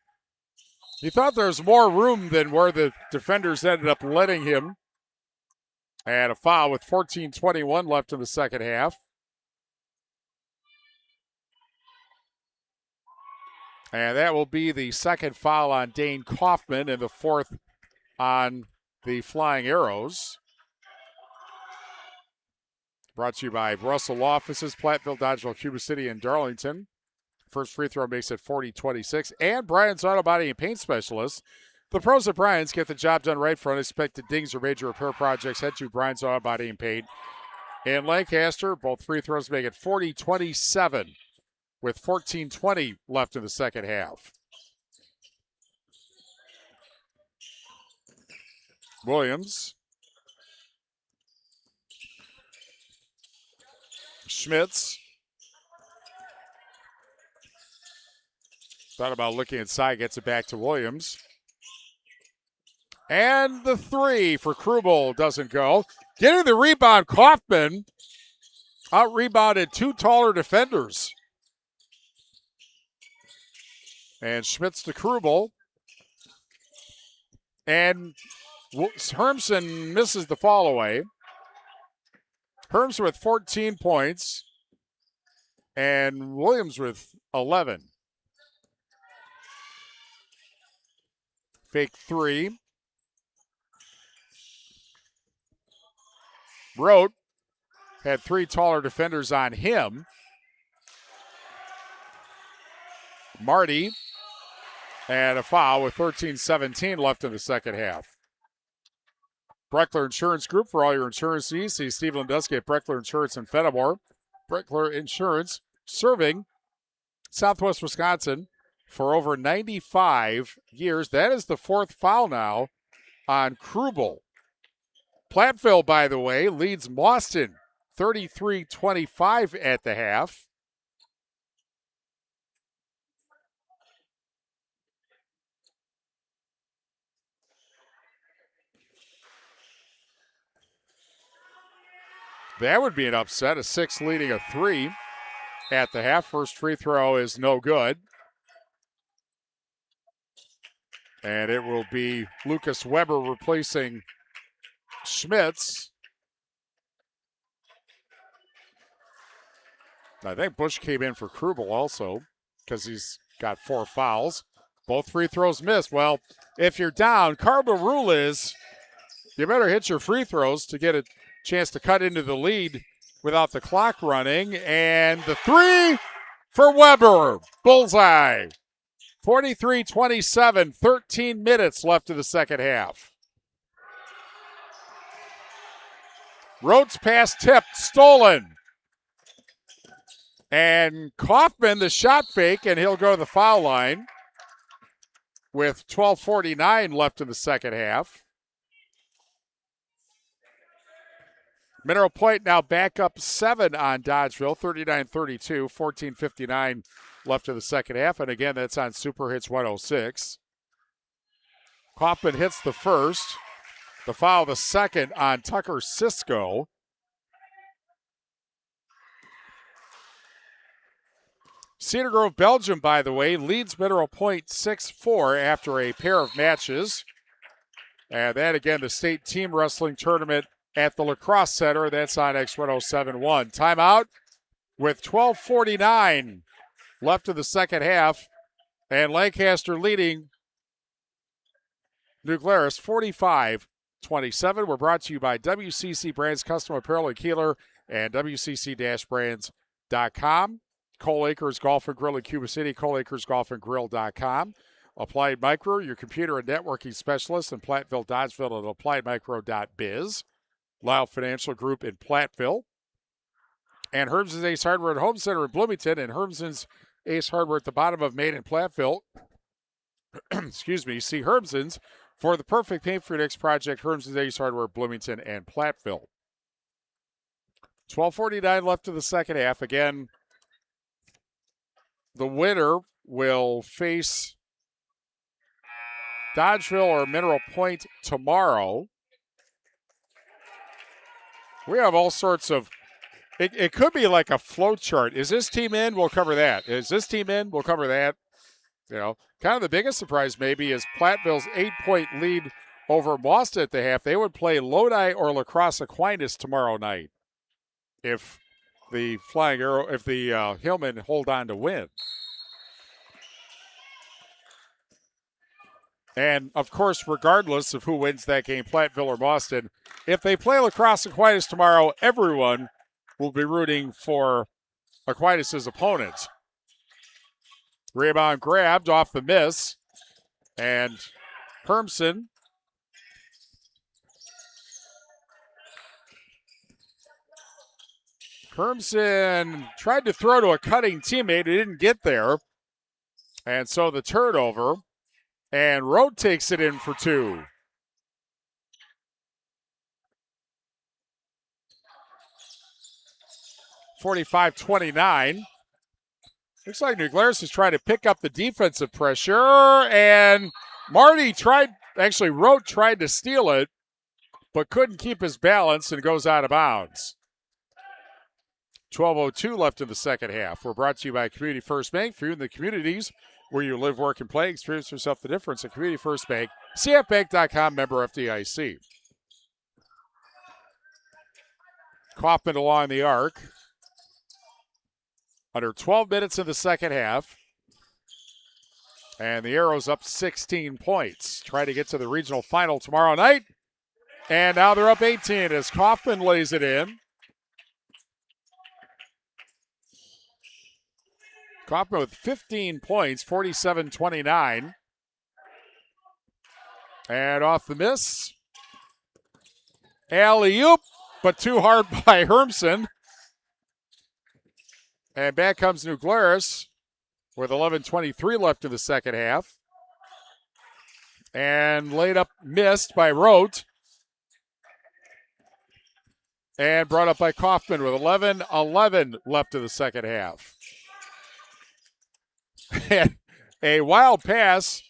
He thought there was more room than where the defenders ended up letting him. And a foul with 14:21 left in the second half. And that will be the second foul on Dane Kaufman and the 4th on the Flying Arrows. Brought to you by Russell Law Offices, Platteville, Dodgeville, Cuba City, and Darlington. First free throw makes it 40-26. And Bryant's Auto Body and Paint Specialists. The pros at Bryant's get the job done right for unexpected dings or major repair projects. Head to Bryant's Auto Body and Paint in Lancaster. Both free throws make it 40-27 with 14:20 left in the second half. Williams. Schmitz. Thought about looking inside, gets it back to Williams. And the 3 for Krubel doesn't go. Getting the rebound, Kaufman out-rebounded 2 taller defenders. And Schmitz to Krubel. And Hermsen misses the fall away. Herms with 14 points. And Williams with 11. Fake 3. Rote had 3 taller defenders on him. Marty. And a foul with 13:17 left in the second half. Breckler Insurance Group for all your insurance needs. See Steve Landusky at Breckler Insurance in Fenimore. Breckler Insurance serving Southwest Wisconsin for over 95 years. That is the fourth foul now on Krubel. Platteville, by the way, leads Boston 33-25 at the half. That would be an upset, a 6 leading a 3 at the half. First free throw is no good. And it will be Lucas Weber replacing Schmitz. I think Bush came in for Krubel also because he's got 4 fouls. Both free throws missed. Well, if you're down, Cardinal rule is you better hit your free throws to get a chance to cut into the lead without the clock running. And the 3 for Weber. Bullseye. 43-27, 13 minutes left in the second half. Rhodes pass tipped, stolen. And Kaufman, the shot fake, and he'll go to the foul line with 12:49 left in the second half. Mineral Point now back up 7 on Dodgeville, 39-32, 14:59 left in the second half. And again, that's on Super Hits 106. Kaufman hits the first. The foul the second on Tucker Cisco. Cedar Grove, Belgium, by the way, leads Mineral Point 6-4 after a pair of matches. And that, again, the state team wrestling tournament at the Lacrosse Center. That's on X1071. Timeout with 12:49 left in the second half. And Lancaster leading New Glaris 45-27. We're brought to you by WCC Brands Custom Apparel in Kieler and WCC-brands.com. Cole Acres Golf and Grill in Cuba City, ColeAcresGolfandGrill.com. Applied Micro, your computer and networking specialist in Platteville, Dodgeville, and AppliedMicro.biz. Lyle Financial Group in Platteville. And Hermson's Ace Hardware at Home Center in Bloomington, and Hermson's Ace Hardware at the bottom of Main in Platteville. Excuse me. See Hermson's for the perfect paint for your next project. Hermson's Ace Hardware, Bloomington, and Platteville. 12:49 left in the second half. Again, the winner will face Dodgeville or Mineral Point tomorrow. We have all sorts of, it could be like a flow chart. Is this team in? We'll cover that. Is this team in? We'll cover that. You know, kind of the biggest surprise maybe is Platteville's 8-point lead over Boston at the half. They would play Lodi or La Crosse Aquinas tomorrow night if the Flying Arrow, if the Hillmen hold on to win. And, of course, regardless of who wins that game, Platteville or Boston, if they play La Crosse Aquinas tomorrow, everyone will be rooting for Aquinas' opponents. Rebound grabbed off the miss. And Hermson tried to throw to a cutting teammate who didn't get there. And so the turnover. And Road takes it in for 2. (45-29). Looks like New Glarus is trying to pick up the defensive pressure. And Road tried to steal it, but couldn't keep his balance and goes out of bounds. 12:02 left in the second half. We're brought to you by Community First Bank. For you in the communities where you live, work, and play, experience yourself the difference at Community First Bank. CFBank.com, member FDIC. Kaufman along the arc. Under 12 minutes in the second half. And the Arrows up 16 points. Try to get to the regional final tomorrow night. And now they're up 18 as Kaufman lays it in. Kaufman with 15 points, 47-29. And off the miss. Alley-oop, but too hard by Hermson. And back comes New Glarus. with 11:23 left in the second half. And laid up, missed by Rote. And brought up by Kaufman with 11:11 left in the second half. And a wild pass.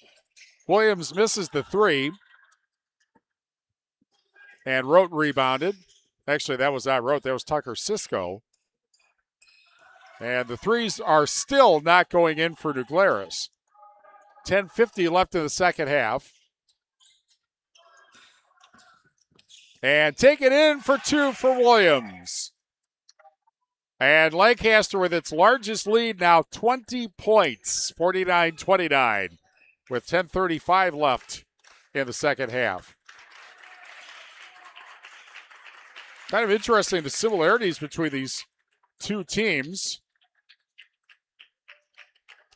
Williams misses the three. And Rote rebounded. Actually, that was not Rote. That was Tucker Cisco. And the threes are still not going in for New Glarus. 10:50 left in the second half. And take it in for two for Williams. And Lancaster with its largest lead now, 20 points, 49-29, with 10:35 left in the second half. Kind of interesting, the similarities between these two teams.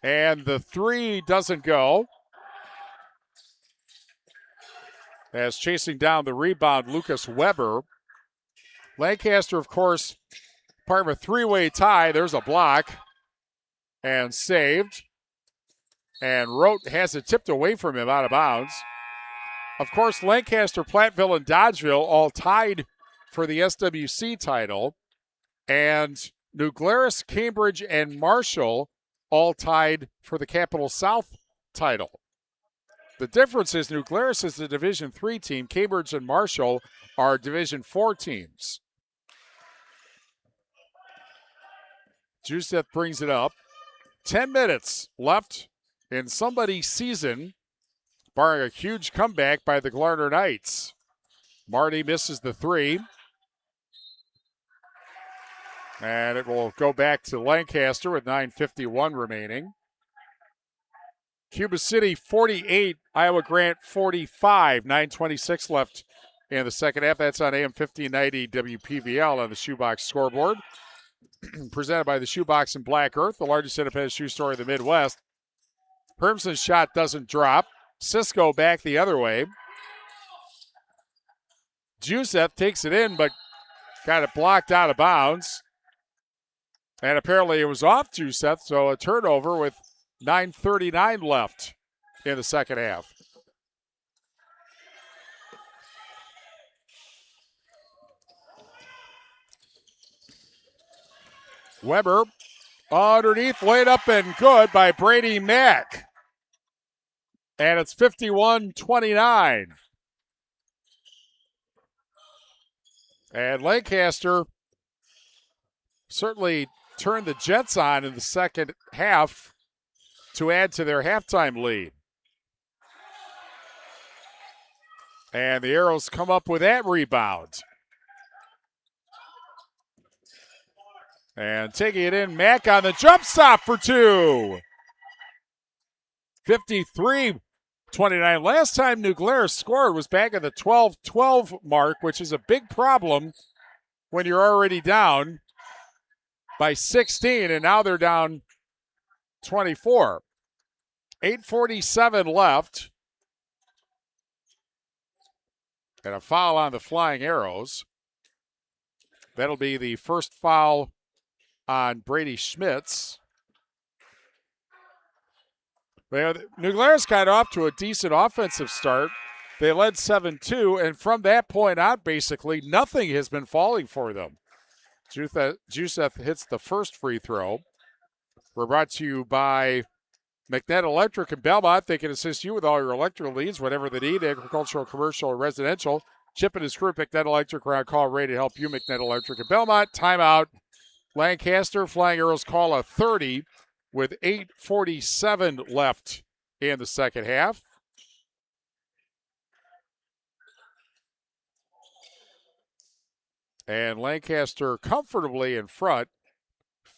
And the three doesn't go. As chasing down the rebound, Lucas Weber. Lancaster, of course, part of a three-way tie. There's a block. And saved. And Rote has it tipped away from him out of bounds. Of course, Lancaster, Platteville, and Dodgeville all tied for the SWC title. And New Glarus, Cambridge, and Marshall all tied for the Capital South title. The difference is New Glarus is a Division III team. Cambridge and Marshall are Division IV teams. Joseph brings it up. 10 minutes left in somebody's season, barring a huge comeback by the Glarner Knights. Marty misses the three. And it will go back to Lancaster with 9:51 remaining. Cuba City 48, Iowa Grant 45, 9:26 left in the second half. That's on AM 1590 WPVL on the Shoebox scoreboard. Presented by the Shoebox in Black Earth, the largest independent shoe store in the Midwest. Hermson's shot doesn't drop. Cisco back the other way. Joseph takes it in, but got it blocked out of bounds. And apparently it was off Joseph, so a turnover with 9:39 left in the second half. Weber underneath, laid up and good by Brady Mack. And it's 51-29. And Lancaster certainly turned the Jets on in the second half to add to their halftime lead. And the Arrows come up with that rebound. And taking it in, Mack on the jump stop for two. 53-29. Last time New Glarus scored was back at the 12-12 mark, which is a big problem when you're already down by 16, and now they're down 24. 8:47 left. And a foul on the Flying Arrows. That'll be the first foul on Brady Schmitz. New Glarus got off to a decent offensive start. They led 7-2, and from that point on, basically, nothing has been falling for them. Joseph hits the first free throw. We're brought to you by McNett Electric in Belmont. They can assist you with all your electrical needs, whatever the need, agricultural, commercial, or residential. Chip and his crew, McNett Electric, are on call, ready to help you. McNett Electric in Belmont. Timeout. Lancaster, Flying Arrows call a 30 with 8:47 left in the second half. And Lancaster comfortably in front,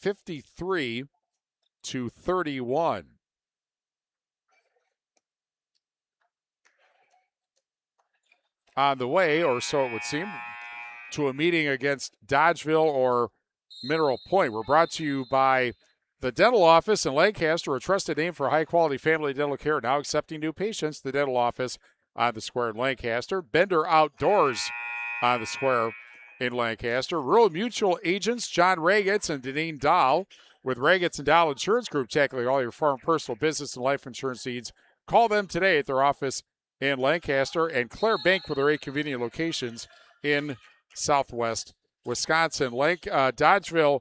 53-31. On the way, or so it would seem, to a meeting against Dodgeville or Mineral Point. We're brought to you by the Dental Office in Lancaster, a trusted name for high-quality family dental care, now accepting new patients. The Dental Office on the square in Lancaster. Bender Outdoors on the square in Lancaster. Rural Mutual agents John Ragetz and Deneen Dahl With Raggets and Doll Insurance Group tackling all your farm, personal, business, and life insurance needs. Call them today at their office in Lancaster and Claire Bank with their 8 convenient locations in Southwest Wisconsin. Dodgeville,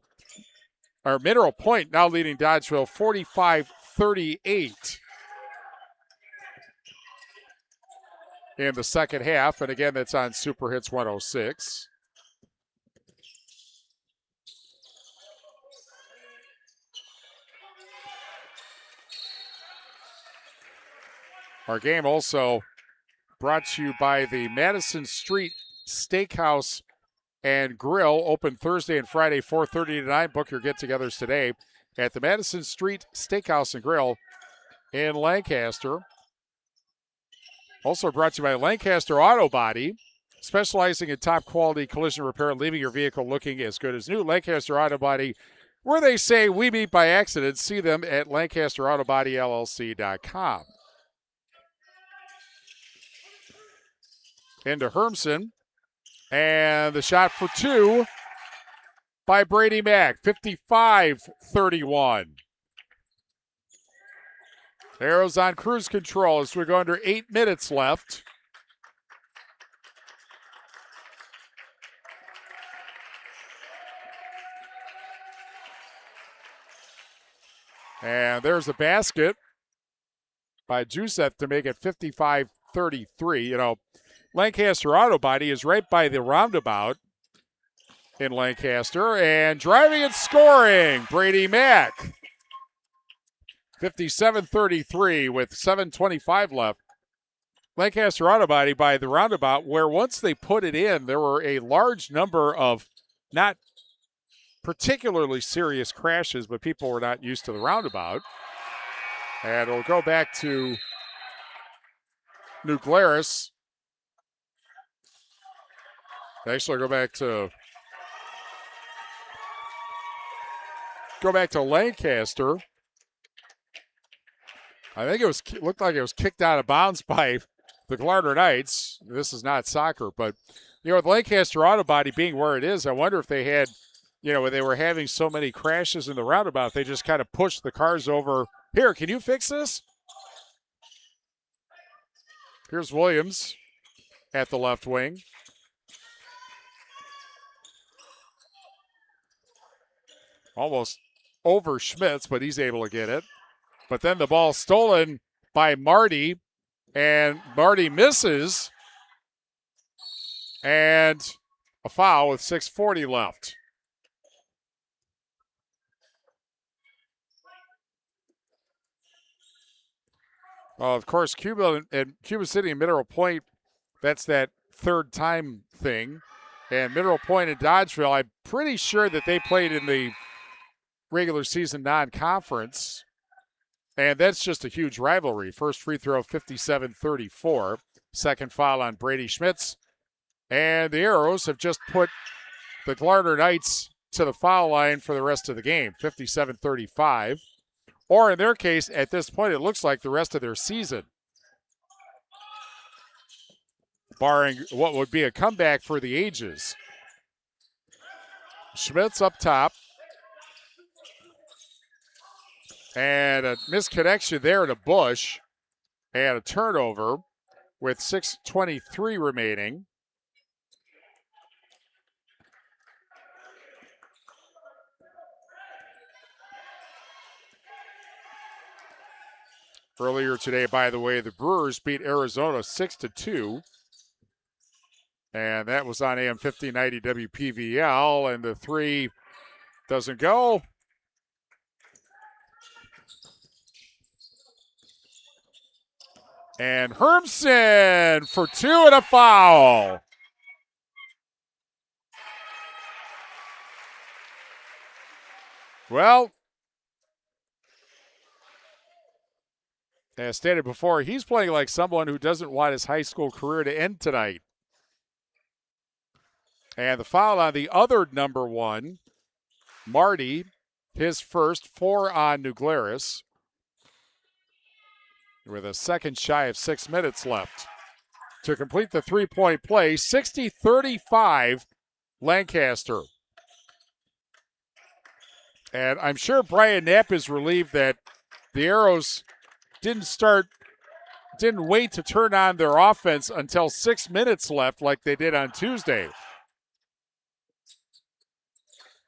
or Mineral Point now leading Dodgeville 45-38 in the second half. And again, that's on Super Hits 106. Our game also brought to you by the Madison Street Steakhouse and Grill, open Thursday and Friday, 4:30 to 9. Book your get-togethers today at the Madison Street Steakhouse and Grill in Lancaster. Also brought to you by Lancaster Auto Body, specializing in top-quality collision repair and leaving your vehicle looking as good as new. Lancaster Auto Body, where they say we meet by accident. See them at LancasterAutoBodyLLC.com. Into Hermson. And the shot for two by Brady Mack, 55-31. Arrows on cruise control as we go under 8 minutes left. And there's a basket by Jusef to make it 55-33. You know, Lancaster Auto Body is right by the roundabout in Lancaster. And driving and scoring, Brady Mack. 57-33 with 7:25 left. Lancaster Auto Body by the roundabout, where once they put it in, there were a large number of not particularly serious crashes, but people were not used to the roundabout. And it'll go back to New Glaris. Actually, go back to Lancaster. I think it looked like it was kicked out of bounds by the Glarner Knights. This is not soccer, but you know, with Lancaster Auto Body being where it is, I wonder if they had, you know, when they were having so many crashes in the roundabout, they just kind of pushed the cars over. Here, can you fix this? Here's Williams at the left wing. Almost over Schmitz, but he's able to get it. But then the ball stolen by Marty, and Marty misses. And a foul with 6:40 left. Of course, Cuba City and Mineral Point, that's that third time thing. And Mineral Point and Dodgeville, I'm pretty sure that they played in the regular season non-conference. And that's just a huge rivalry. First free throw, 57-34. Second foul on Brady Schmitz. And the Arrows have just put the Glarner Knights to the foul line for the rest of the game, 57-35. Or in their case, at this point, it looks like the rest of their season. Barring what would be a comeback for the ages. Schmitz up top. And a misconnection there to Bush. And a turnover with 6:23 remaining. Earlier today, by the way, the Brewers beat Arizona 6-2. And that was on AM 1590 WPVL. And the three doesn't go. And Hermson for two and a foul. Well, as stated before, he's playing like someone who doesn't want his high school career to end tonight. And the foul on the other number one, Marty, his first, 4 on New Glarus, with a second shy of 6 minutes left to complete the three-point play. 60-35 Lancaster. And I'm sure Brian Knapp is relieved that the Arrows didn't wait to turn on their offense until 6 minutes left like they did on Tuesday.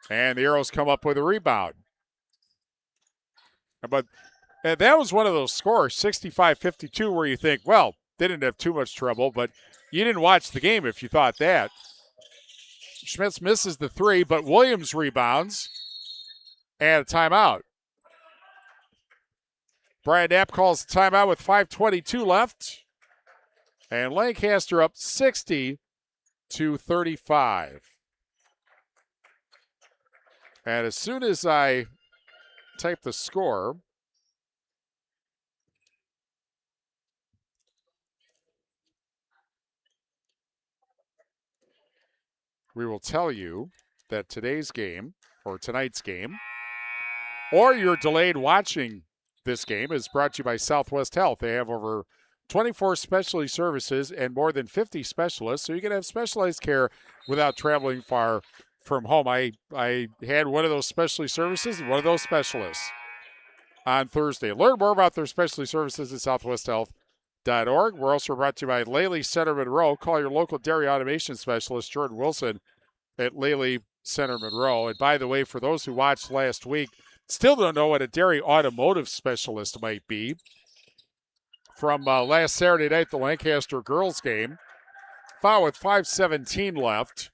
And the Arrows come up with a rebound. But that was one of those scores, 65-52, where you think, well, they didn't have too much trouble, but you didn't watch the game if you thought that. Schmitz misses the three, but Williams rebounds and a timeout. Brian Knapp calls the timeout with 5:22 left. And Lancaster up 60-35. And as soon as I type the score, we will tell you that today's game, or tonight's game, or you're delayed watching this game, is brought to you by Southwest Health. They have over 24 specialty services and more than 50 specialists, so you can have specialized care without traveling far from home. I had one of those specialty services and one of those specialists on Thursday. Learn more about their specialty services at southwesthealth.org. We're also brought to you by Lely Center Monroe. Call your local dairy automation specialist, Jordan Wilson, at Lely Center Monroe. And by the way, for those who watched last week, still don't know what a dairy automotive specialist might be, from last Saturday night, the Lancaster girls game, foul with 5:17 left.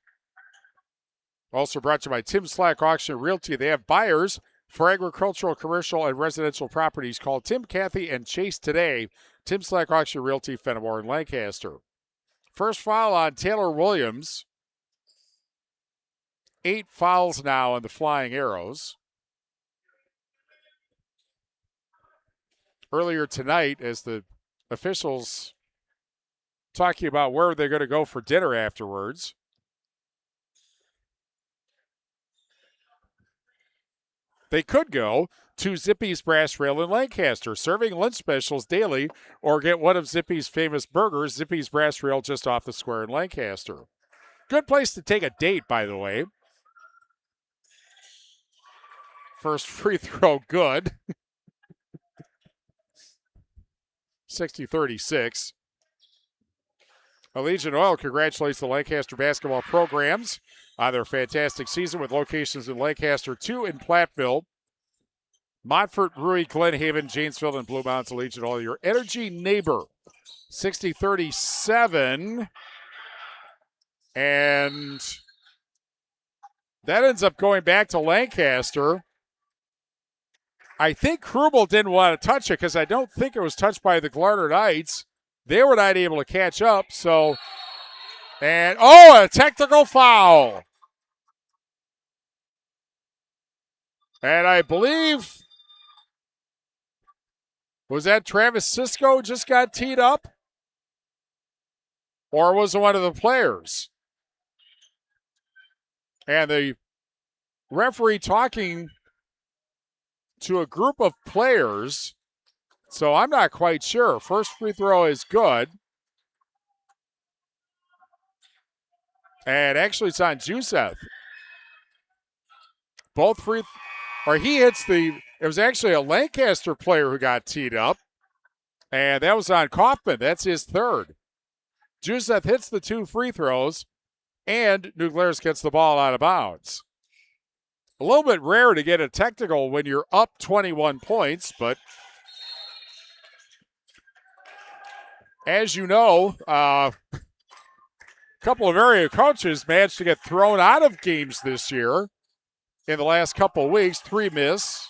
Also brought to you by Tim Slack Auction Realty. They have buyers for agricultural, commercial, and residential properties. Call Tim, Kathy, and Chase today. Tim Slack Auction Realty, Fenimore, and Lancaster. First foul on Taylor Williams. 8 fouls now on the Flying Arrows. Earlier tonight, as the officials talking about where they're going to go for dinner afterwards, they could go to Zippy's Brass Rail in Lancaster, serving lunch specials daily, or get one of Zippy's famous burgers, Zippy's Brass Rail, just off the square in Lancaster. Good place to take a date, by the way. First free throw, good. 60-36. Allegiant Oil congratulates the Lancaster basketball programs on their fantastic season with locations in Lancaster, 2 in Platteville, Montfort, Brewery, Glen Haven, Janesville, and Blue Mountains. Allegiant Oil, your energy neighbor. 60-37. And that ends up going back to Lancaster. I think Krubel didn't want to touch it because I don't think it was touched by the Glarner Knights. They were not able to catch up. So, and a technical foul. And I believe, was that Travis Cisco just got teed up? Or was it one of the players? And the referee talking to a group of players, so I'm not quite sure. First free throw is good. And actually it's on Jusef. He hits it was actually a Lancaster player who got teed up, and that was on Kaufman. That's his third. Jusef hits the 2 free throws, and New Glarus gets the ball out of bounds. A little bit rare to get a technical when you're up 21 points, but as you know, a couple of area coaches managed to get thrown out of games this year in the last couple of weeks. 3 miss.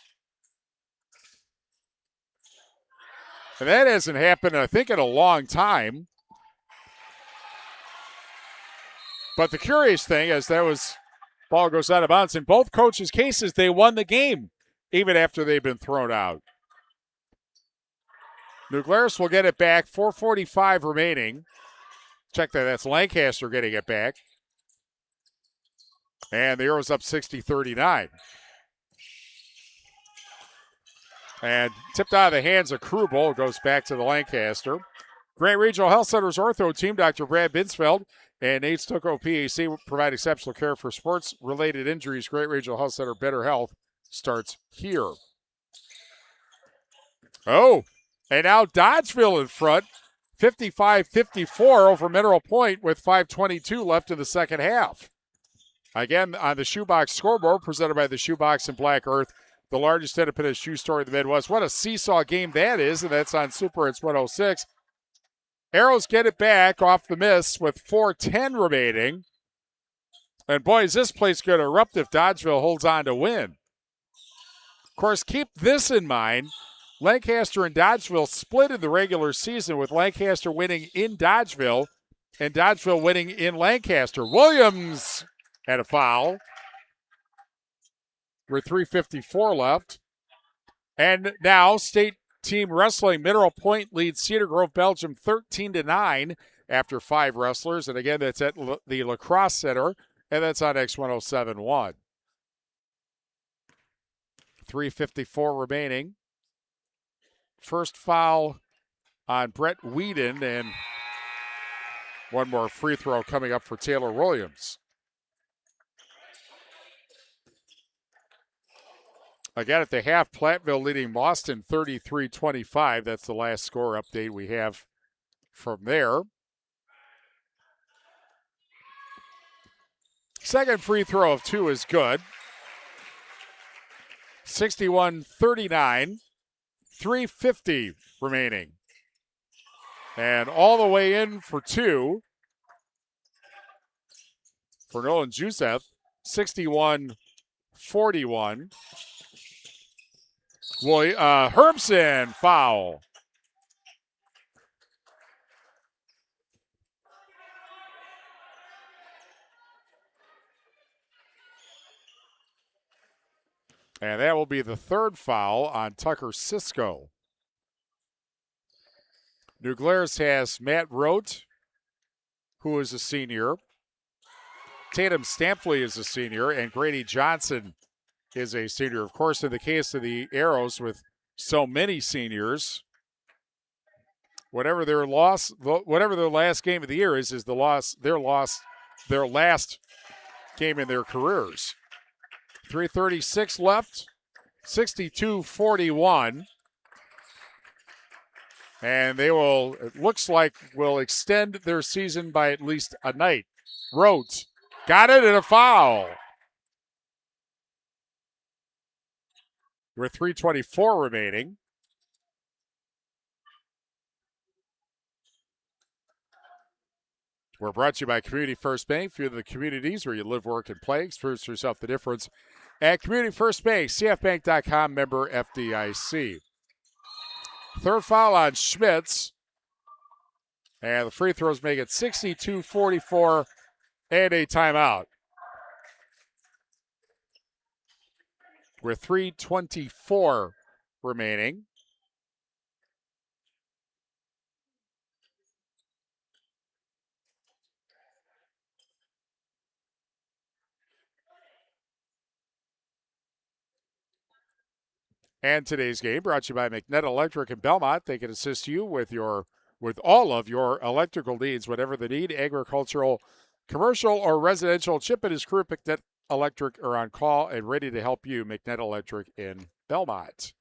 And that hasn't happened, I think, in a long time. But the curious thing is ball goes out of bounds. In both coaches' cases, they won the game, even after they've been thrown out. New Glarus will get it back, 4:45 remaining. Check that, that's Lancaster getting it back. And the Arrows up 60-39. And tipped out of the hands of Krubel, goes back to the Lancaster. Grant Regional Health Center's ortho team, Dr. Brad Binsfeld and Nate Stucco, PAC, provide exceptional care for sports-related injuries. Great Regional Health Center, better health starts here. Oh, and now Dodgeville in front, 55-54 over Mineral Point with 5:22 left in the second half. Again, on the Shoebox scoreboard, presented by the Shoebox and Black Earth, the largest independent shoe store in the Midwest. What a seesaw game that is, and that's on Super Hits 106. Arrows get it back off the miss with 4:10 remaining. And boys, this place could erupt if Dodgeville holds on to win. Of course, keep this in mind. Lancaster and Dodgeville split in the regular season, with Lancaster winning in Dodgeville and Dodgeville winning in Lancaster. Williams had a foul with 3:54 left. And now state team wrestling, Mineral Point leads Cedar Grove, Belgium 13-9 after 5 wrestlers. And again, that's at the Lacrosse Center, and that's on X1071. 3:54 remaining. First foul on Brett Whedon, and one more free throw coming up for Taylor Williams. Again, at the half, Platteville leading Boston 33-25. That's the last score update we have from there. Second free throw of 2 is good. 61-39. 3:50 remaining. And all the way in for 2 for Nolan Joseph, 61-41. Herbson, foul. And that will be the third foul on Tucker Cisco. New Glaris has Matt Rote, who is a senior. Tatum Stampley is a senior, and Grady Johnson is a senior. Of course, in the case of the Arrows, with so many seniors, whatever their last game of the year is their last game in their careers. 3:36 left, 62-41. And they will, it looks like, will extend their season by at least a night. Rhodes got it, and a foul. With 3:24 remaining. We're brought to you by Community First Bank. Few of the communities where you live, work, and play. Experience for yourself the difference at Community First Bank, cfbank.com, member FDIC. Third foul on Schmitz. And the free throws make it 62-44 and a timeout. With 3:24 remaining. And today's game brought to you by McNett Electric in Belmont. They can assist you with all of your electrical needs, whatever the need, agricultural, commercial, or residential. Chip and his crew at McNett Electric are on call and ready to help you. McNett Electric in Belmont.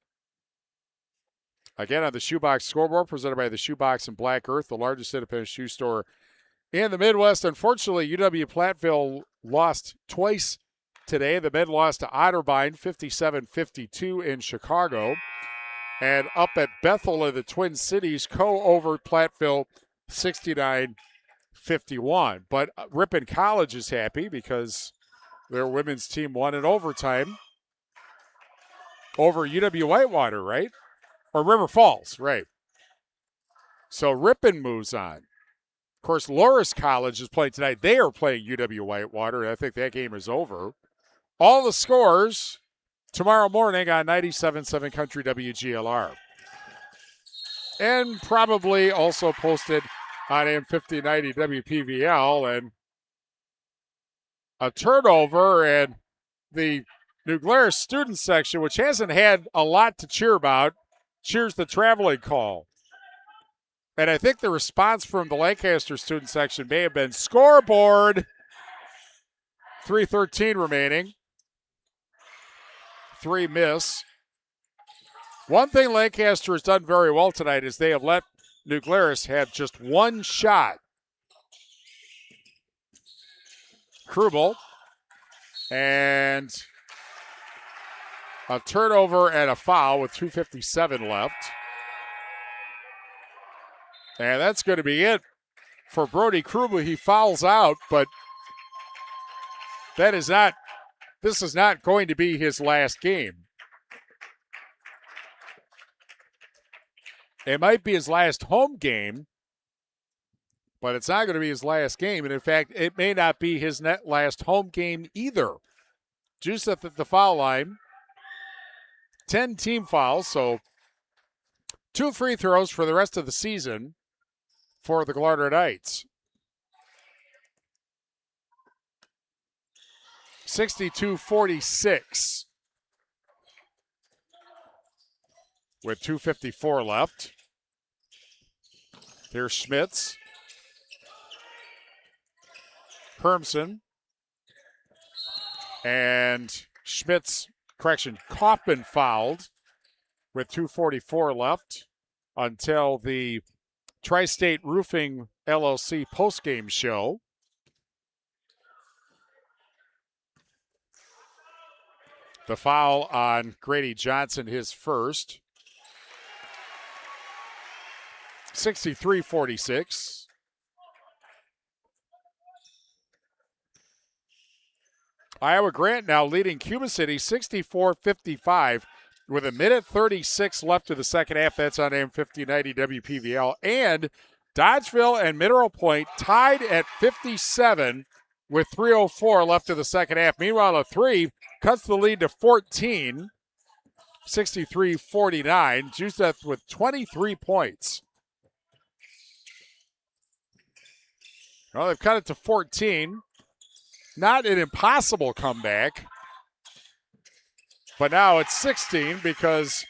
Again, on the Shoebox scoreboard, presented by the Shoebox and Black Earth, the largest independent shoe store in the Midwest. Unfortunately, UW-Platteville lost twice today. The men lost to Otterbein 57-52 in Chicago. And up at Bethel in the Twin Cities, over Platteville 69-51. But Ripon College is happy because their women's team won in overtime over UW-Whitewater, right? Or River Falls, right. So Ripon moves on. Of course, Loris College is playing tonight. They are playing UW-Whitewater, and I think that game is over. All the scores tomorrow morning on 97.7 Country WGLR. And probably also posted on AM 5090 WPVL. And a turnover, and the New Glarus student section, which hasn't had a lot to cheer about, cheers the traveling call. And I think the response from the Lancaster student section may have been scoreboard. 3:13 remaining. three miss. One thing Lancaster has done very well tonight is they have let New Glaris have just one shot. Krubel, and a turnover and a foul with 2:57 left. And that's going to be it for Brody Krubel. He fouls out, but this is not going to be his last game. It might be his last home game, but it's not going to be his last game. And in fact, it may not be his last home game either. Joseph at the foul line. 10 team fouls, so 2 free throws for the rest of the season for the Glarner Knights. 62-46 with 2:54 left. Here's Schmitz. Hermsen. And Schmitz, Kaufman fouled with 2:44 left until the Tri-State Roofing LLC postgame show. The foul on Grady Johnson, his first. 63-46. Iowa Grant now leading Cuba City 64-55 with 1:36 left to the second half. That's on AM 1590 WPVL. And Dodgeville and Mineral Point tied at 57 with 3:04 left to the second half. Meanwhile, a three cuts the lead to 14, 63-49. Joseph with 23 points. Well, they've cut it to 14. Not an impossible comeback, but now it's 16 because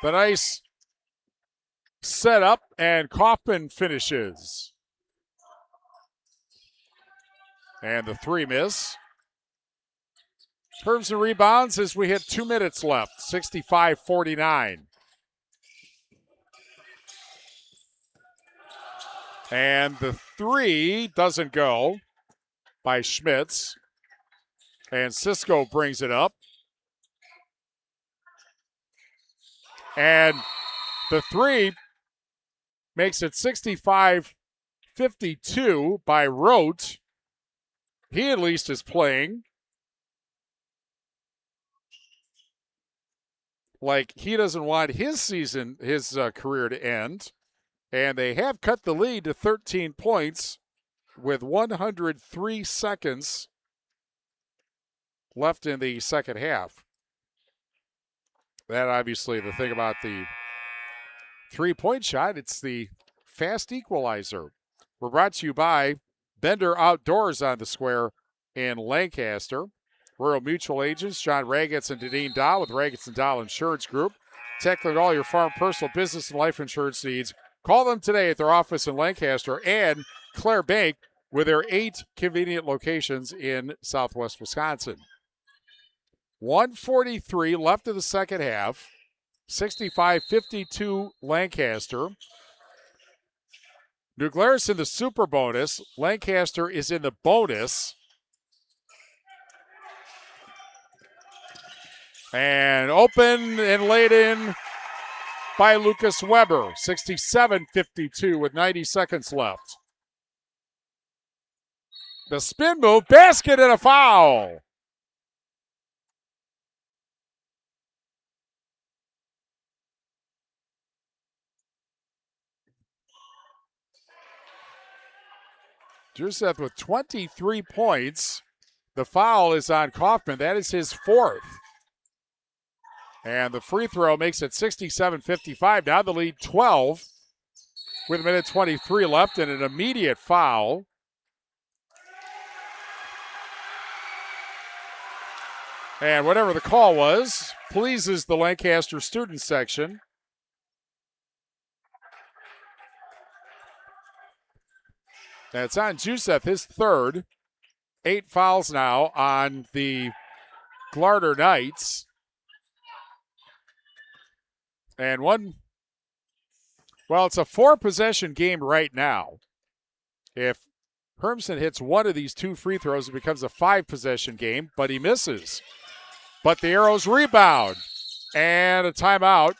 the nice setup and Kaufman finishes. And the three miss. Hermsen rebounds as we hit 2 minutes left, 65-49. And the three doesn't go by Schmitz. And Cisco brings it up. And the three makes it 65-52 by Rote. He at least is playing like he doesn't want his career to end. And they have cut the lead to 13 points with 103 seconds left in the second half. That obviously the thing about the three-point shot, it's the fast equalizer. We're brought to you by Bender Outdoors on the Square in Lancaster. Rural Mutual Agents, John Ragetz and Deneen Dahl with Ragetz and Dahl Insurance Group. Tackling all your farm, personal, business, and life insurance needs. Call them today at their office in Lancaster and Claire Bank with their 8 convenient locations in southwest Wisconsin. 1:43 left of the second half. 65-52 Lancaster. New Glarus in the super bonus. Lancaster is in the bonus. And open and laid in by Lucas Weber. 67-52 with 90 seconds left. The spin move, basket, and a foul. Joseph with 23 points. The foul is on Kaufman. That is his fourth. And the free throw makes it 67-55. Now the lead 12 with 1:23 left and an immediate foul. And whatever the call was, pleases the Lancaster student section. That's on Joseph, his third. 8 fouls now on the Glarner Knights. And it's a 4-possession game right now. If Hermsen hits one of these 2 free throws, it becomes a 5-possession game, but he misses. But the Arrows rebound. And a timeout.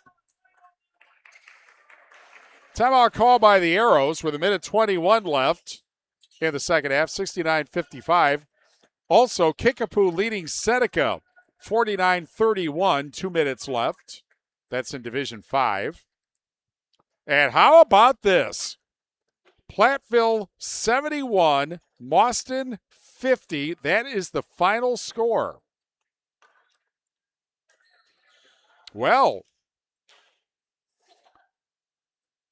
Timeout called by the Arrows with 1:21 left in the second half, 69-55. Also, Kickapoo leading Seneca 49-31, 2 minutes left. That's in Division 5. And how about this? Platteville 71, Mauston 50. That is the final score. Well,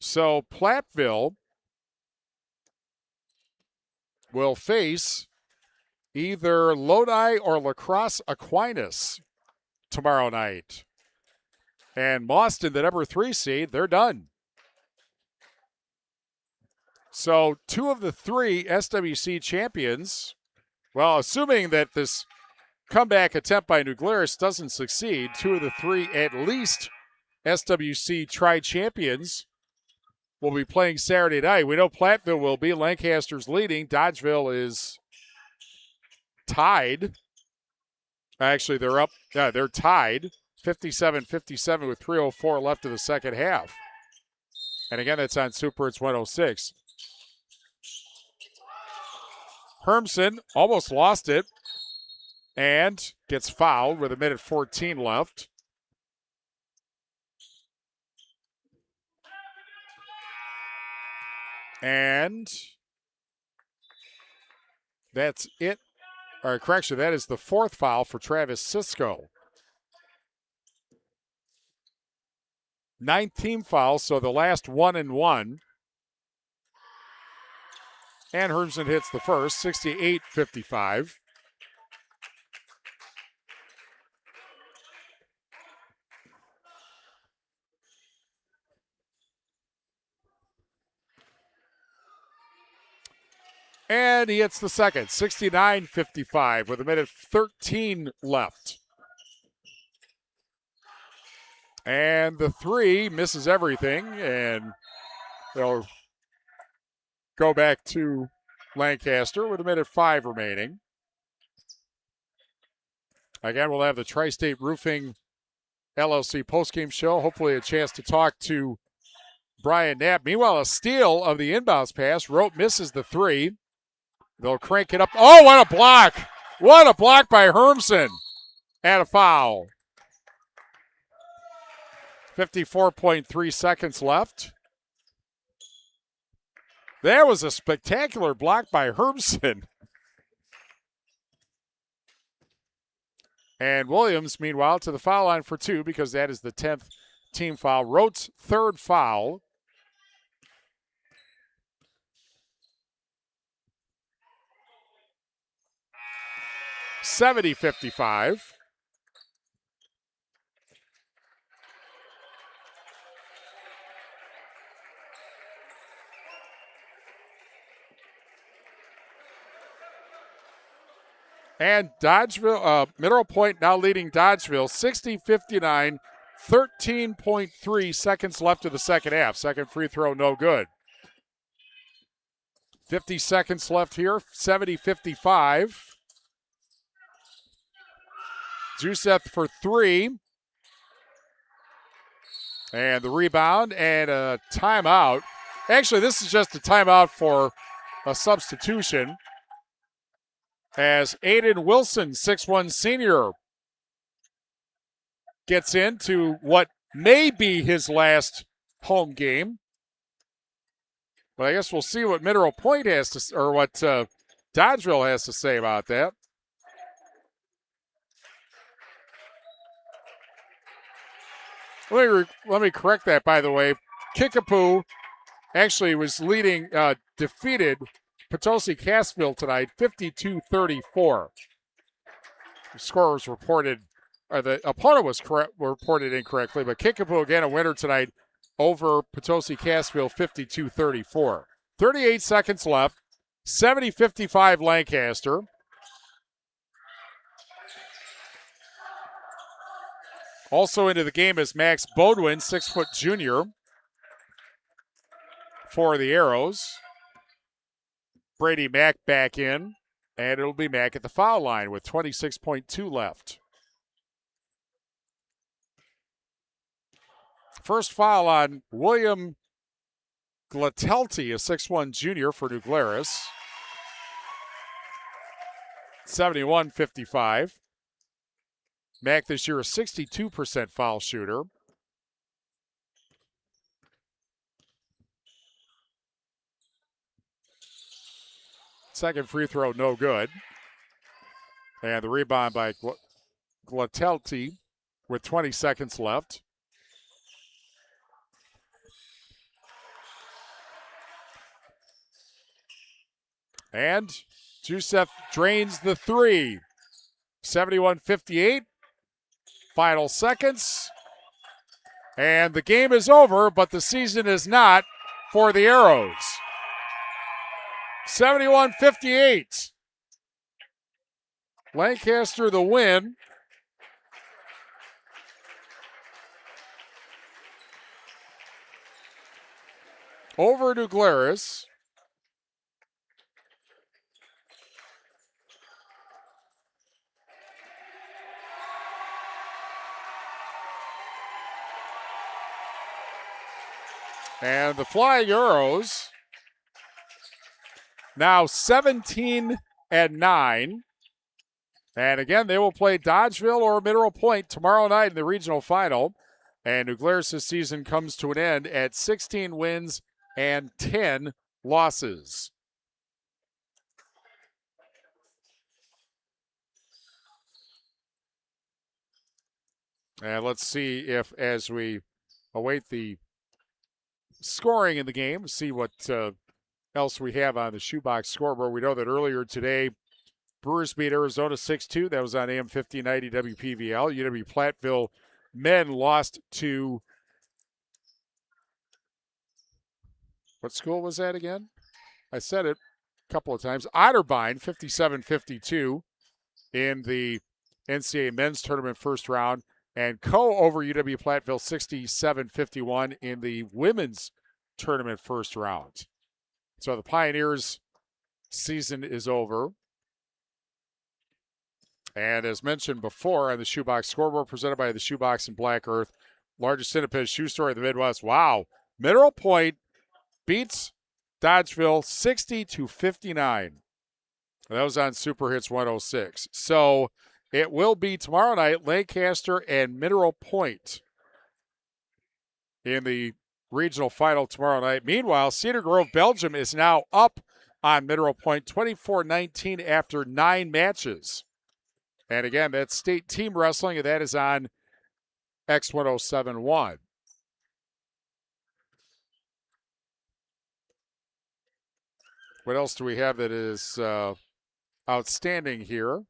so Platteville will face either Lodi or La Crosse Aquinas tomorrow night. And Mauston, the number 3 seed, they're done. So 2 of the 3 SWC champions, well, assuming that this comeback attempt by New Glarus doesn't succeed, 2 of the 3 at least SWC tri-champions will be playing Saturday night. We know Platteville will be. Lancaster's leading. Dodgeville is tied. Actually, they're up. Yeah, they're tied. 57-57 with 3:04 left in the second half. And again, that's on Super. It's 106. Hermsen almost lost it and gets fouled with 1:14 left. And that's it. Or correction, that is the 4th foul for Travis Cisco. 9th team foul, so the last 1 and 1. And Hermsen hits the first, 68-55. And he hits the second, 69-55 with 1:13 left. And the 3 misses everything, and they'll go back to Lancaster with 1:05 remaining. Again, we'll have the Tri-State Roofing LLC postgame show. Hopefully a chance to talk to Brian Knapp. Meanwhile, a steal of the inbounds pass. Rope misses the 3. They'll crank it up. Oh, what a block. What a block by Hermsen. And a foul. 54.3 seconds left. That was a spectacular block by Hermsen. And Williams, meanwhile, to the foul line for 2 because that is the 10th team foul. Rote's 3rd foul. (70-55). And Dodgeville, Mineral Point now leading Dodgeville 60-59, 13.3 seconds left of the second half. Second free throw, no good. 50 seconds left here, 70-55. Juseth for 3. And the rebound and a timeout. Actually, this is just a timeout for a substitution, as Aiden Wilson, 6'1" senior, gets into what may be his last home game. But I guess we'll see what Mineral Point has to, or what Dodgeville has to say about that. Let me correct that, by the way. Kickapoo actually was leading, defeated Potosi Cassville tonight, 52-34. The score was reported, or the opponent was reported incorrectly, but Kickapoo again a winner tonight over Potosi Cassville, 52-34. 38 seconds left, 70-55 Lancaster. Also into the game is Max Bodwin, 6-foot junior for the Arrows. Brady Mack back in, and it'll be Mack at the foul line with 26.2 left. First foul on William Glatelti, a 6'1 junior for New Glarus. 71-55. Mack this year a 62% foul shooter. Second free throw, no good. And the rebound by Glatelti with 20 seconds left. And Joseph drains the three. 71-58. Final seconds. And the game is over, but the season is not for the Arrows. 71-58. Lancaster the win. Over to Glaris. And the Flying Arrows now 17-9. And again, they will play Dodgeville or Mineral Point tomorrow night in the regional final. And New Glarus' season comes to an end at 16 wins and 10 losses. And let's see if, as we await the scoring in the game, see what else we have on the shoebox scoreboard. We know that earlier today, Brewers beat Arizona 6-2. That was on AM 1590 WPVL. UW Platteville men lost to, what school was that again? I said it a couple of times. Otterbein, 57-52 in the NCAA men's tournament first round. And over UW Platteville, 67-51 in the women's tournament first round. So the Pioneers' season is over. And as mentioned before on the Shoebox scoreboard presented by the Shoebox and Black Earth, largest independent shoe store in the Midwest. Wow. Mineral Point beats Dodgeville 60-59. That was on Super Hits 106. So it will be tomorrow night, Lancaster and Mineral Point in the regional final tomorrow night. Meanwhile, Cedar Grove, Belgium is now up on Mineral Point 24-19 after 9 matches. And again, that's state team wrestling, and that is on X1071. What else do we have that is outstanding here?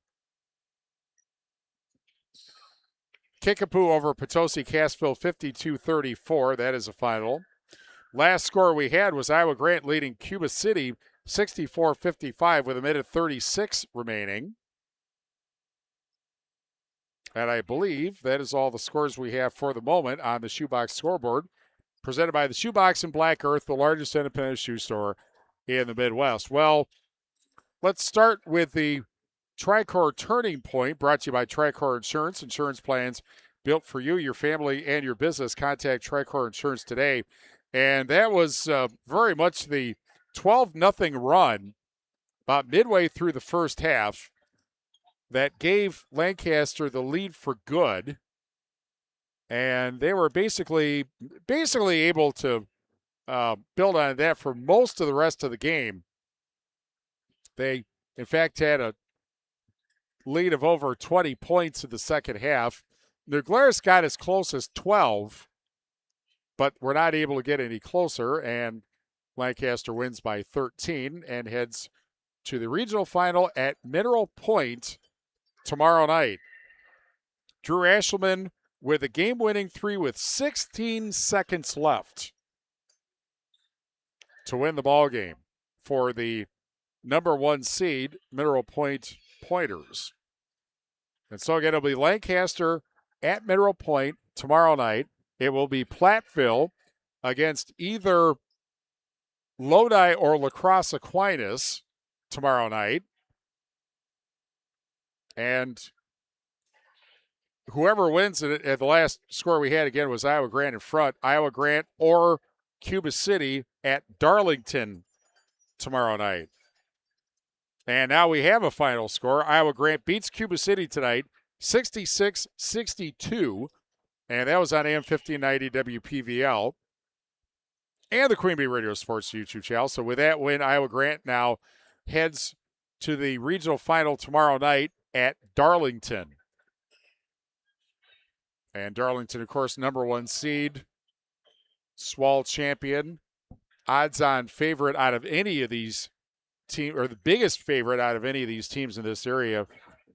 Kickapoo over Potosi Cassville 52-34. That is a final. Last score we had was Iowa Grant leading Cuba City 64-55 with a minute 36 remaining. And I believe that is all the scores we have for the moment on the Shoebox scoreboard, presented by the Shoebox and Black Earth, the largest independent shoe store in the Midwest. Well, let's start with the Tricor Turning Point, brought to you by Tricor Insurance. Insurance plans built for you, your family, and your business. Contact Tricor Insurance today. And that was very much the 12-0 run about midway through the first half that gave Lancaster the lead for good. And they were basically able to build on that for most of the rest of the game. They, in fact, had a lead of over 20 points in the second half. New Glaris got as close as 12, but we're not able to get any closer, and Lancaster wins by 13 and heads to the regional final at Mineral Point tomorrow night. Drew Ashelman with a game-winning three with 16 seconds left to win the ball game for the number 1 seed Mineral Point Pointers. And so again, it'll be Lancaster at Mineral Point tomorrow night. It will be Platteville against either Lodi or La Crosse Aquinas tomorrow night. And whoever wins it, at the last score we had again was Iowa Grant in front. Iowa Grant or Cuba City at Darlington tomorrow night. And now we have a final score. Iowa Grant beats Cuba City tonight, 66-62. And that was on AM 1590 WPVL and the Queen Bee Radio Sports YouTube channel. So with that win, Iowa Grant now heads to the regional final tomorrow night at Darlington. And Darlington, of course, number 1 seed, SWAL champion, odds-on favorite out of any of these teams, or the biggest favorite out of any of these teams in this area,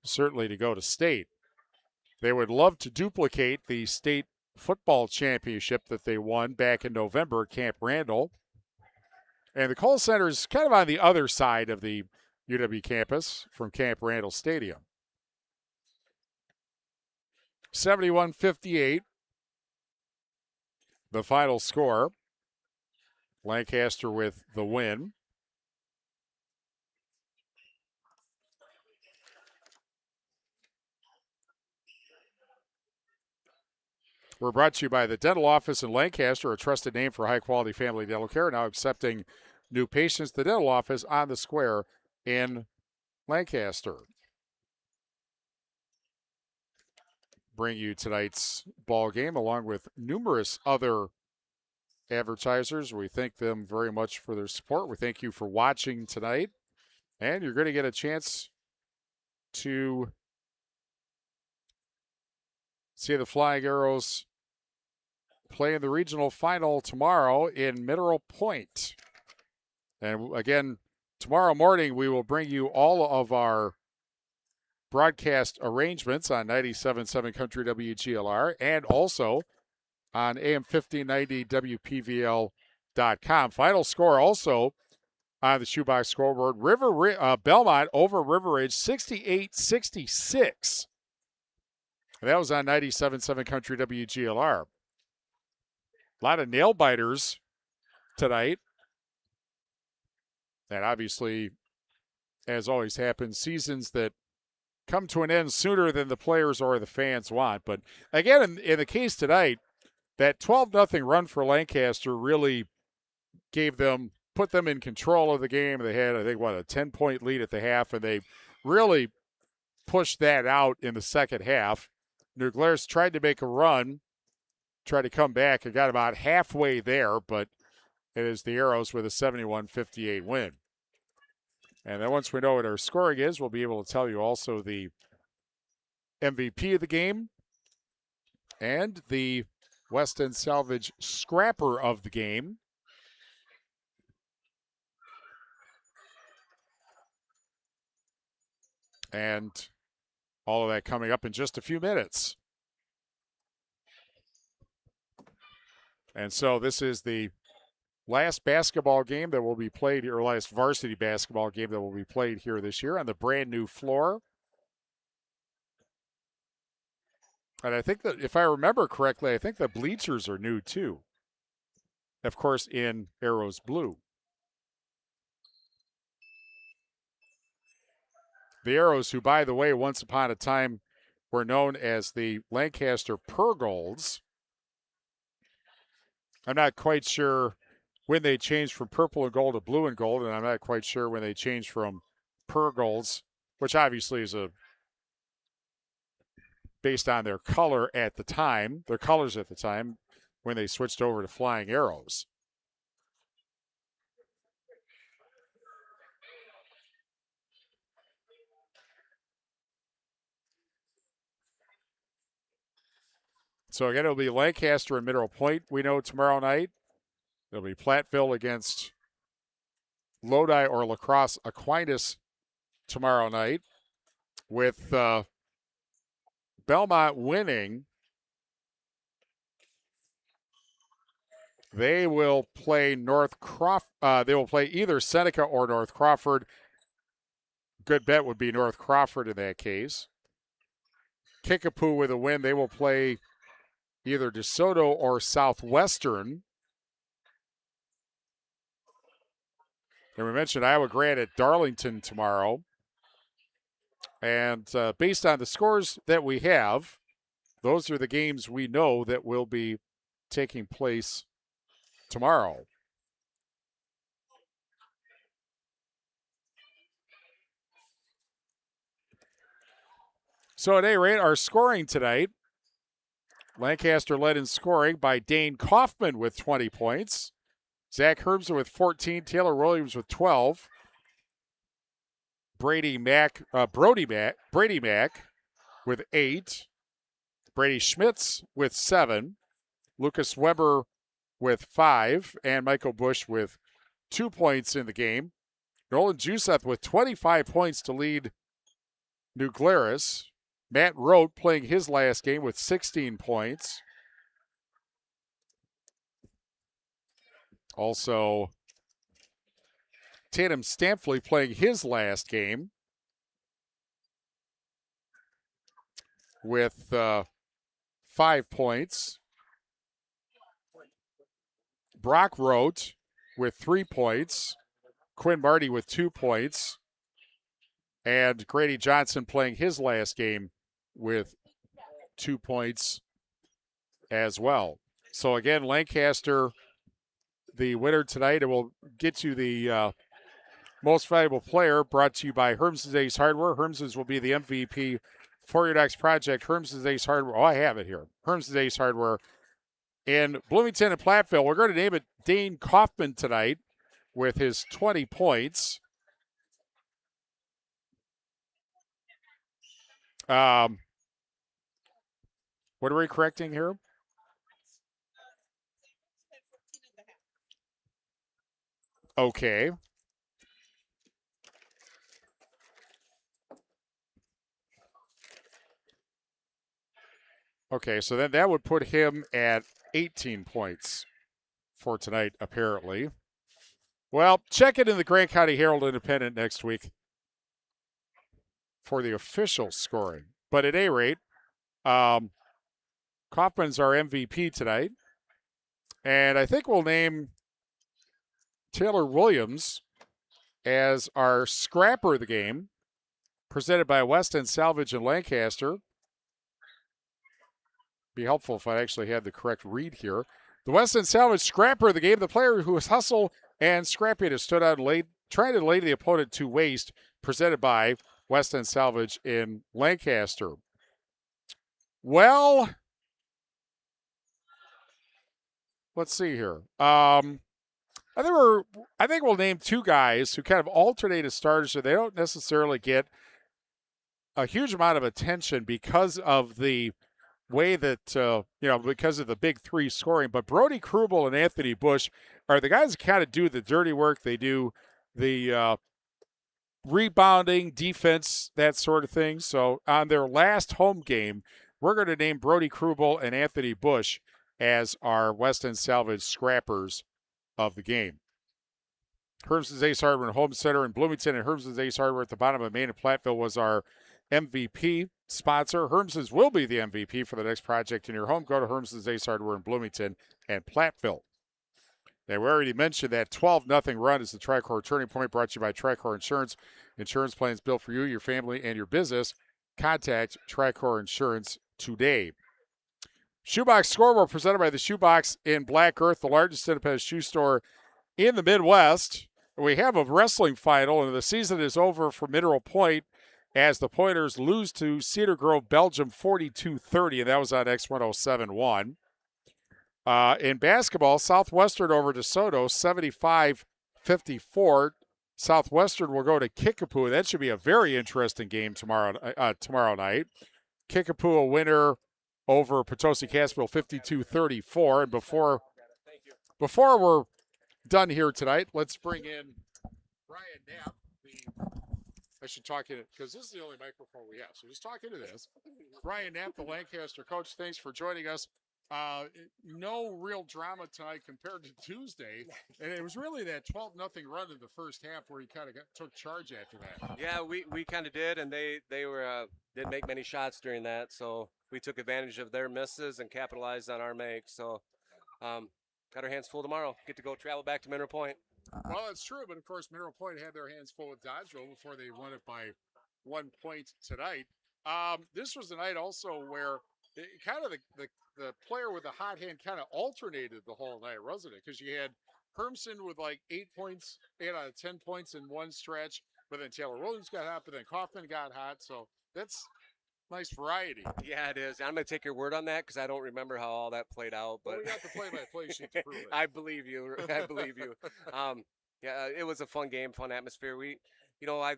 certainly to go to state. They would love to duplicate the state football championship that they won back in November at Camp Randall. And the Kohl Center is kind of on the other side of the UW campus from Camp Randall Stadium. 71-58, the final score. Lancaster with the win. We're brought to you by the Dental Office in Lancaster, a trusted name for high-quality family dental care, now accepting new patients. The Dental Office on the square in Lancaster. Bring you tonight's ball game along with numerous other advertisers. We thank them very much for their support. We thank you for watching tonight. And you're going to get a chance to see the Flying Arrows play in the regional final tomorrow in Mineral Point. And again, tomorrow morning we will bring you all of our broadcast arrangements on 97.7 Country WGLR and also on AM 1590 WPVL.com. Final score also on the shoebox scoreboard. Belmont over River Ridge 68-66. That was on 97.7 Country WGLR. A lot of nail biters tonight. And obviously, as always happens, seasons that come to an end sooner than the players or the fans want. But again, in the case tonight, that 12-0 run for Lancaster really put them in control of the game. They had, I think, a 10-point lead at the half, and they really pushed that out in the second half. New Glaris tried to make a run, tried to come back, and got about halfway there, but it is the Arrows with a 71-58 win. And then once we know what our scoring is, we'll be able to tell you also the MVP of the game and the West End Salvage Scrapper of the game. And all of that coming up in just a few minutes. And so this is the last basketball game that will be played here, or last varsity basketball game that will be played here this year on the brand new floor. And I think that, if I remember correctly, I think the bleachers are new too. Of course, in Arrows blue. The Arrows, who, by the way, once upon a time were known as the Lancaster Purgolds. I'm not quite sure when they changed from purple and gold to blue and gold, and I'm not quite sure when they changed from Purgolds, which obviously is based on their colors at the time, when they switched over to Flying Arrows. So again, it'll be Lancaster and Mineral Point, we know, tomorrow night. It'll be Platteville against Lodi or La Crosse Aquinas tomorrow night. With Belmont winning, they will play they will play either Seneca or North Crawford. Good bet would be North Crawford in that case. Kickapoo with a win. They will play either DeSoto or Southwestern. And we mentioned Iowa Grant at Darlington tomorrow. And based on the scores that we have, those are the games we know that will be taking place tomorrow. So at any rate, our scoring tonight, Lancaster led in scoring by Dane Kaufman with 20 points. Zach Herbster with 14, Taylor Williams with 12. Brady Mack with 8. Brady Schmitz with 7. Lucas Weber with 5. And Michael Bush with 2 points in the game. Nolan Juseth with 25 points to lead New Glaris. Matt Rote playing his last game with 16 points. Also, Tatum Stampley playing his last game with 5 points. Brock Rote with 3 points. Quinn Marty with 2 points. And Grady Johnson playing his last game with 2 points as well. So again, Lancaster, the winner tonight, and we'll get to the most valuable player brought to you by Herms's Ace Hardware. Herms's will be the MVP for your next project. Herms's Ace Hardware. Oh, I have it here. Herms's Ace Hardware in Bloomington and Platteville. We're going to name it Dane Kaufman tonight with his 20 points. What are we correcting here? Okay. Okay, so then that would put him at 18 points for tonight, apparently. Well, check it in the Grant County Herald Independent next week for the official scoring. But at any rate, Kaufman's our MVP tonight. And I think we'll name Taylor Williams as our scrapper of the game, presented by West End Salvage in Lancaster. Be helpful if I actually had the correct read here. The West End Salvage scrapper of the game, the player who was hustle and scrappy to stood out and trying to lay the opponent to waste, presented by West End Salvage in Lancaster. Well, let's see here. I think we'll name two guys who kind of alternate as starters, so they don't necessarily get a huge amount of attention because of the way that, because of the big three scoring. But Brody Krubel and Anthony Bush are the guys that kind of do the dirty work. They do the rebounding, defense, that sort of thing. So on their last home game, we're going to name Brody Krubel and Anthony Bush as our West End Salvage scrappers of the game. Herms's Ace Hardware Home Center in Bloomington and Herms's Ace Hardware at the bottom of Main and Platteville was our MVP sponsor. Herms's will be the MVP for the next project in your home. Go to Herms's Ace Hardware in Bloomington and Platteville. Now, we already mentioned that 12-0 run is the Tricor Turning Point, brought to you by Tricor Insurance. Insurance plans built for you, your family, and your business. Contact Tricor Insurance today. Shoebox Scoreboard presented by the Shoebox in Black Earth, the largest independent shoe store in the Midwest. We have a wrestling final, and the season is over for Mineral Point as the Pointers lose to Cedar Grove, Belgium, 42-30, and that was on X1071. In basketball, Southwestern over DeSoto, 75-54. Southwestern will go to Kickapoo, and that should be a very interesting game tomorrow night. Kickapoo a winner over Potosi Cassville, 52-34. And before we're done here tonight, let's bring in Brian Knapp. I should talk in it because this is the only microphone we have. So just talk into this. Brian Knapp, the Lancaster coach, thanks for joining us. No real drama tonight compared to Tuesday, and it was really that 12-0 run in the first half where he kind of took charge after that.
Yeah, we kind of did, and they were didn't make many shots during that, so we took advantage of their misses and capitalized on our makes. So, got our hands full tomorrow. Get to go travel back to Mineral Point.
Well, it's true, but of course, Mineral Point had their hands full with Dodgeville before they won it by 1 point tonight. This was a night also where kind of the player with the hot hand kind of alternated the whole night, wasn't it? Because you had Hermson with like 8 points, 8 out of 10 points in one stretch, but then Taylor Williams got hot, but then Kaufman got hot. So that's nice variety.
Yeah, it is. I'm going to take your word on that because I don't remember how all that played out. But
well, we got the play-by-play sheet to prove it.
I believe you. I believe you. Yeah, it was a fun game, fun atmosphere. I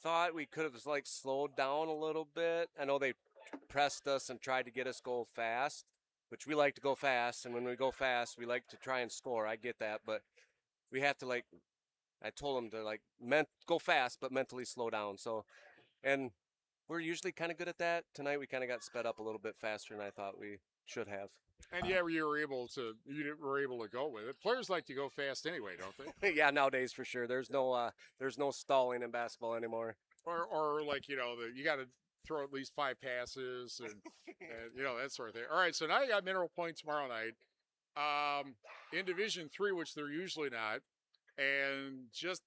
thought we could have like slowed down a little bit. I know they pressed us and tried to get us go fast, which we like to go fast, and when we go fast we like to try and score. I get that, but we have to I told them to go fast but mentally slow down. So, and we're usually kind of good at that. Tonight we kind of got sped up a little bit faster than I thought we should have.
And yeah, you were able to go with it. Players like to go fast anyway, don't they?
Yeah, nowadays for sure. There's no stalling in basketball anymore.
Or you got to throw at least 5 passes and that sort of thing. All right, so now you got Mineral Point tomorrow night. In Division 3, which they're usually not, and just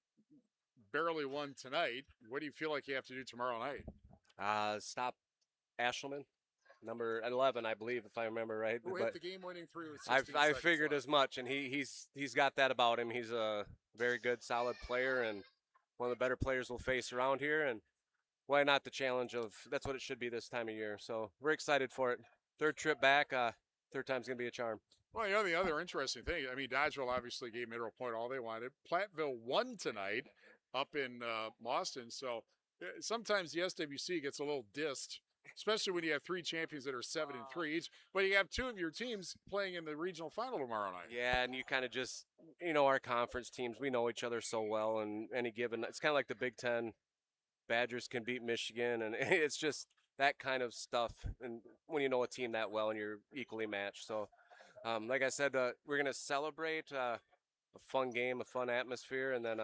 barely won tonight. What do you feel like you have to do tomorrow night?
Stop Ashelman, number 11, I believe, if I remember right.
Who hit the game-winning 3 with 16
I
seconds
figured
left.
as much, and he's got that about him. He's a very good, solid player, and one of the better players we'll face around here. And why not the challenge of that's what it should be this time of year. So we're excited for it. Third trip back, third time's gonna be a charm.
Well, the other interesting thing, Dodgeville obviously gave Mineral Point all they wanted. Platteville won tonight up in Boston. So sometimes the SWC gets a little dissed, especially when you have 3 champions that are 7-3 each. But you have 2 of your teams playing in the regional final tomorrow night.
Yeah, and you kind of just, our conference teams, we know each other so well, and any given, it's kind of like the Big Ten. Badgers can beat Michigan, and it's just that kind of stuff. And when you know a team that well and you're equally matched. So, like I said, we're going to celebrate a fun game, a fun atmosphere, and then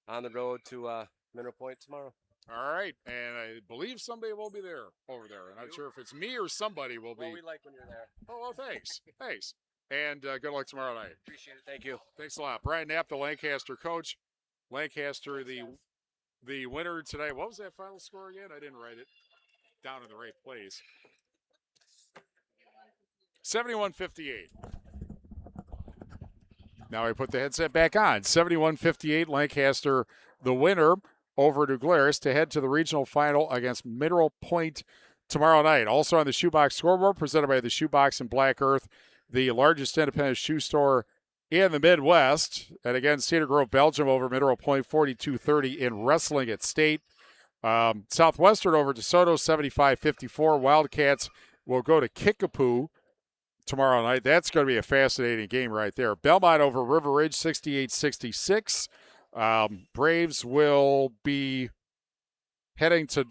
on the road to Mineral Point tomorrow.
All right, and I believe somebody will be there over there. I'm not sure if it's me or somebody will be.
Well, we like when you're there.
Oh, well, thanks. And good luck tomorrow night.
Appreciate it. Thank you.
Thanks a lot. Brian Knapp, the Lancaster coach. Lancaster, the winner tonight. What was that final score again? I didn't write it down in the right place. 71-58. Now I put the headset back on. 71-58, Lancaster, the winner over to Glaris to head to the regional final against Mineral Point tomorrow night. Also on the Shoebox scoreboard, presented by the Shoebox in Black Earth, the largest independent shoe store in the Midwest. And again, Cedar Grove, Belgium over Mineral Point, 42-30 in wrestling at State. Southwestern over DeSoto, 75-54. Wildcats will go to Kickapoo tomorrow night. That's going to be a fascinating game right there. Belmont over River Ridge, 68-66. Braves will be heading to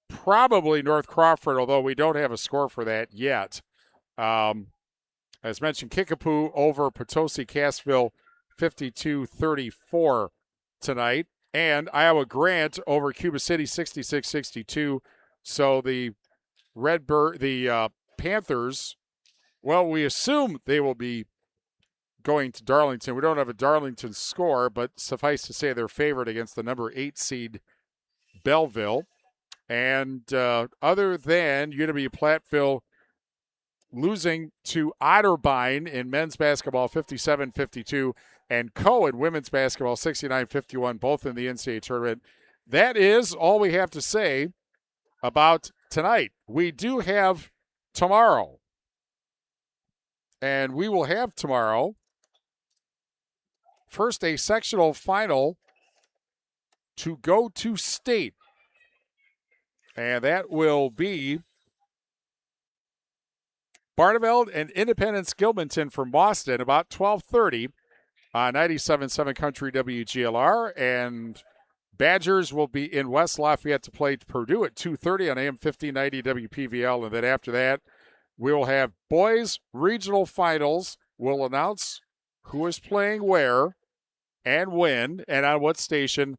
probably North Crawford, although we don't have a score for that yet. As mentioned, Kickapoo over Potosi Cassville, 52-34 tonight. And Iowa Grant over Cuba City, 66-62. So the Panthers, well, we assume they will be going to Darlington. We don't have a Darlington score, but suffice to say they're favored against the number 8 seed Belleville. And other than UW-Platteville losing to Otterbein in men's basketball 57-52 and Cohen women's basketball 69-51, both in the NCAA tournament. That is all we have to say about tonight. We do have tomorrow. And we will have tomorrow first a sectional final to go to state. And that will be Barneveld and Independence Gilmanton from Boston about 12:30 on 97.7 Country WGLR. And Badgers will be in West Lafayette to play Purdue at 2:30 on AM 1590 WPVL. And then after that, We will have boys regional finals. We'll announce who is playing where and when and on what station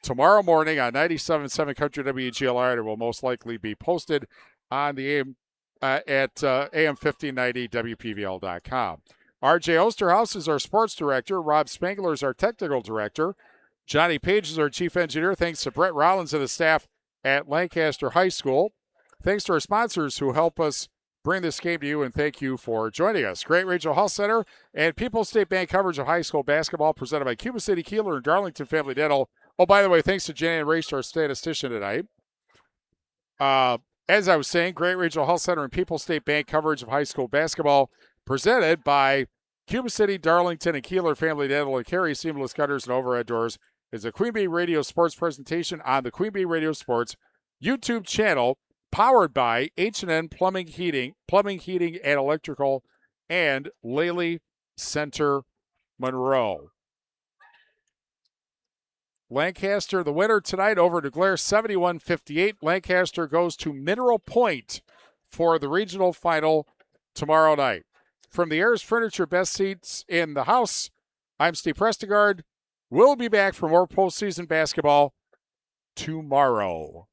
tomorrow morning on 97.7 Country WGLR. It will most likely be posted on the AM at AM1590WPVL.com. RJ Osterhaus is our sports director. Rob Spangler is our technical director. Johnny Page is our chief engineer. Thanks to Brett Rollins and the staff at Lancaster High School. Thanks to our sponsors who help us bring this game to you, and thank you for joining us. Great Regional Health Center and People's State Bank coverage of high school basketball presented by Cuba City, Kieler, and Darlington Family Dental. Oh, by the way, thanks to Jan Race, our statistician tonight. As I was saying, Great Regional Health Center and People's State Bank coverage of high school basketball presented by Cuba City, Darlington, and Kieler Family Dental and Carey Seamless Gutters and Overhead Doors is a Queen Bee Radio Sports presentation on the Queen Bee Radio Sports YouTube channel, powered by H&N Plumbing, Heating and Electrical, and Lely Center Monroe. Lancaster, the winner tonight over to Glaris, 71-58. Lancaster goes to Mineral Point for the regional final tomorrow night. From the Ayers Furniture Best Seats in the House, I'm Steve Prestegard. We'll be back for more postseason basketball tomorrow.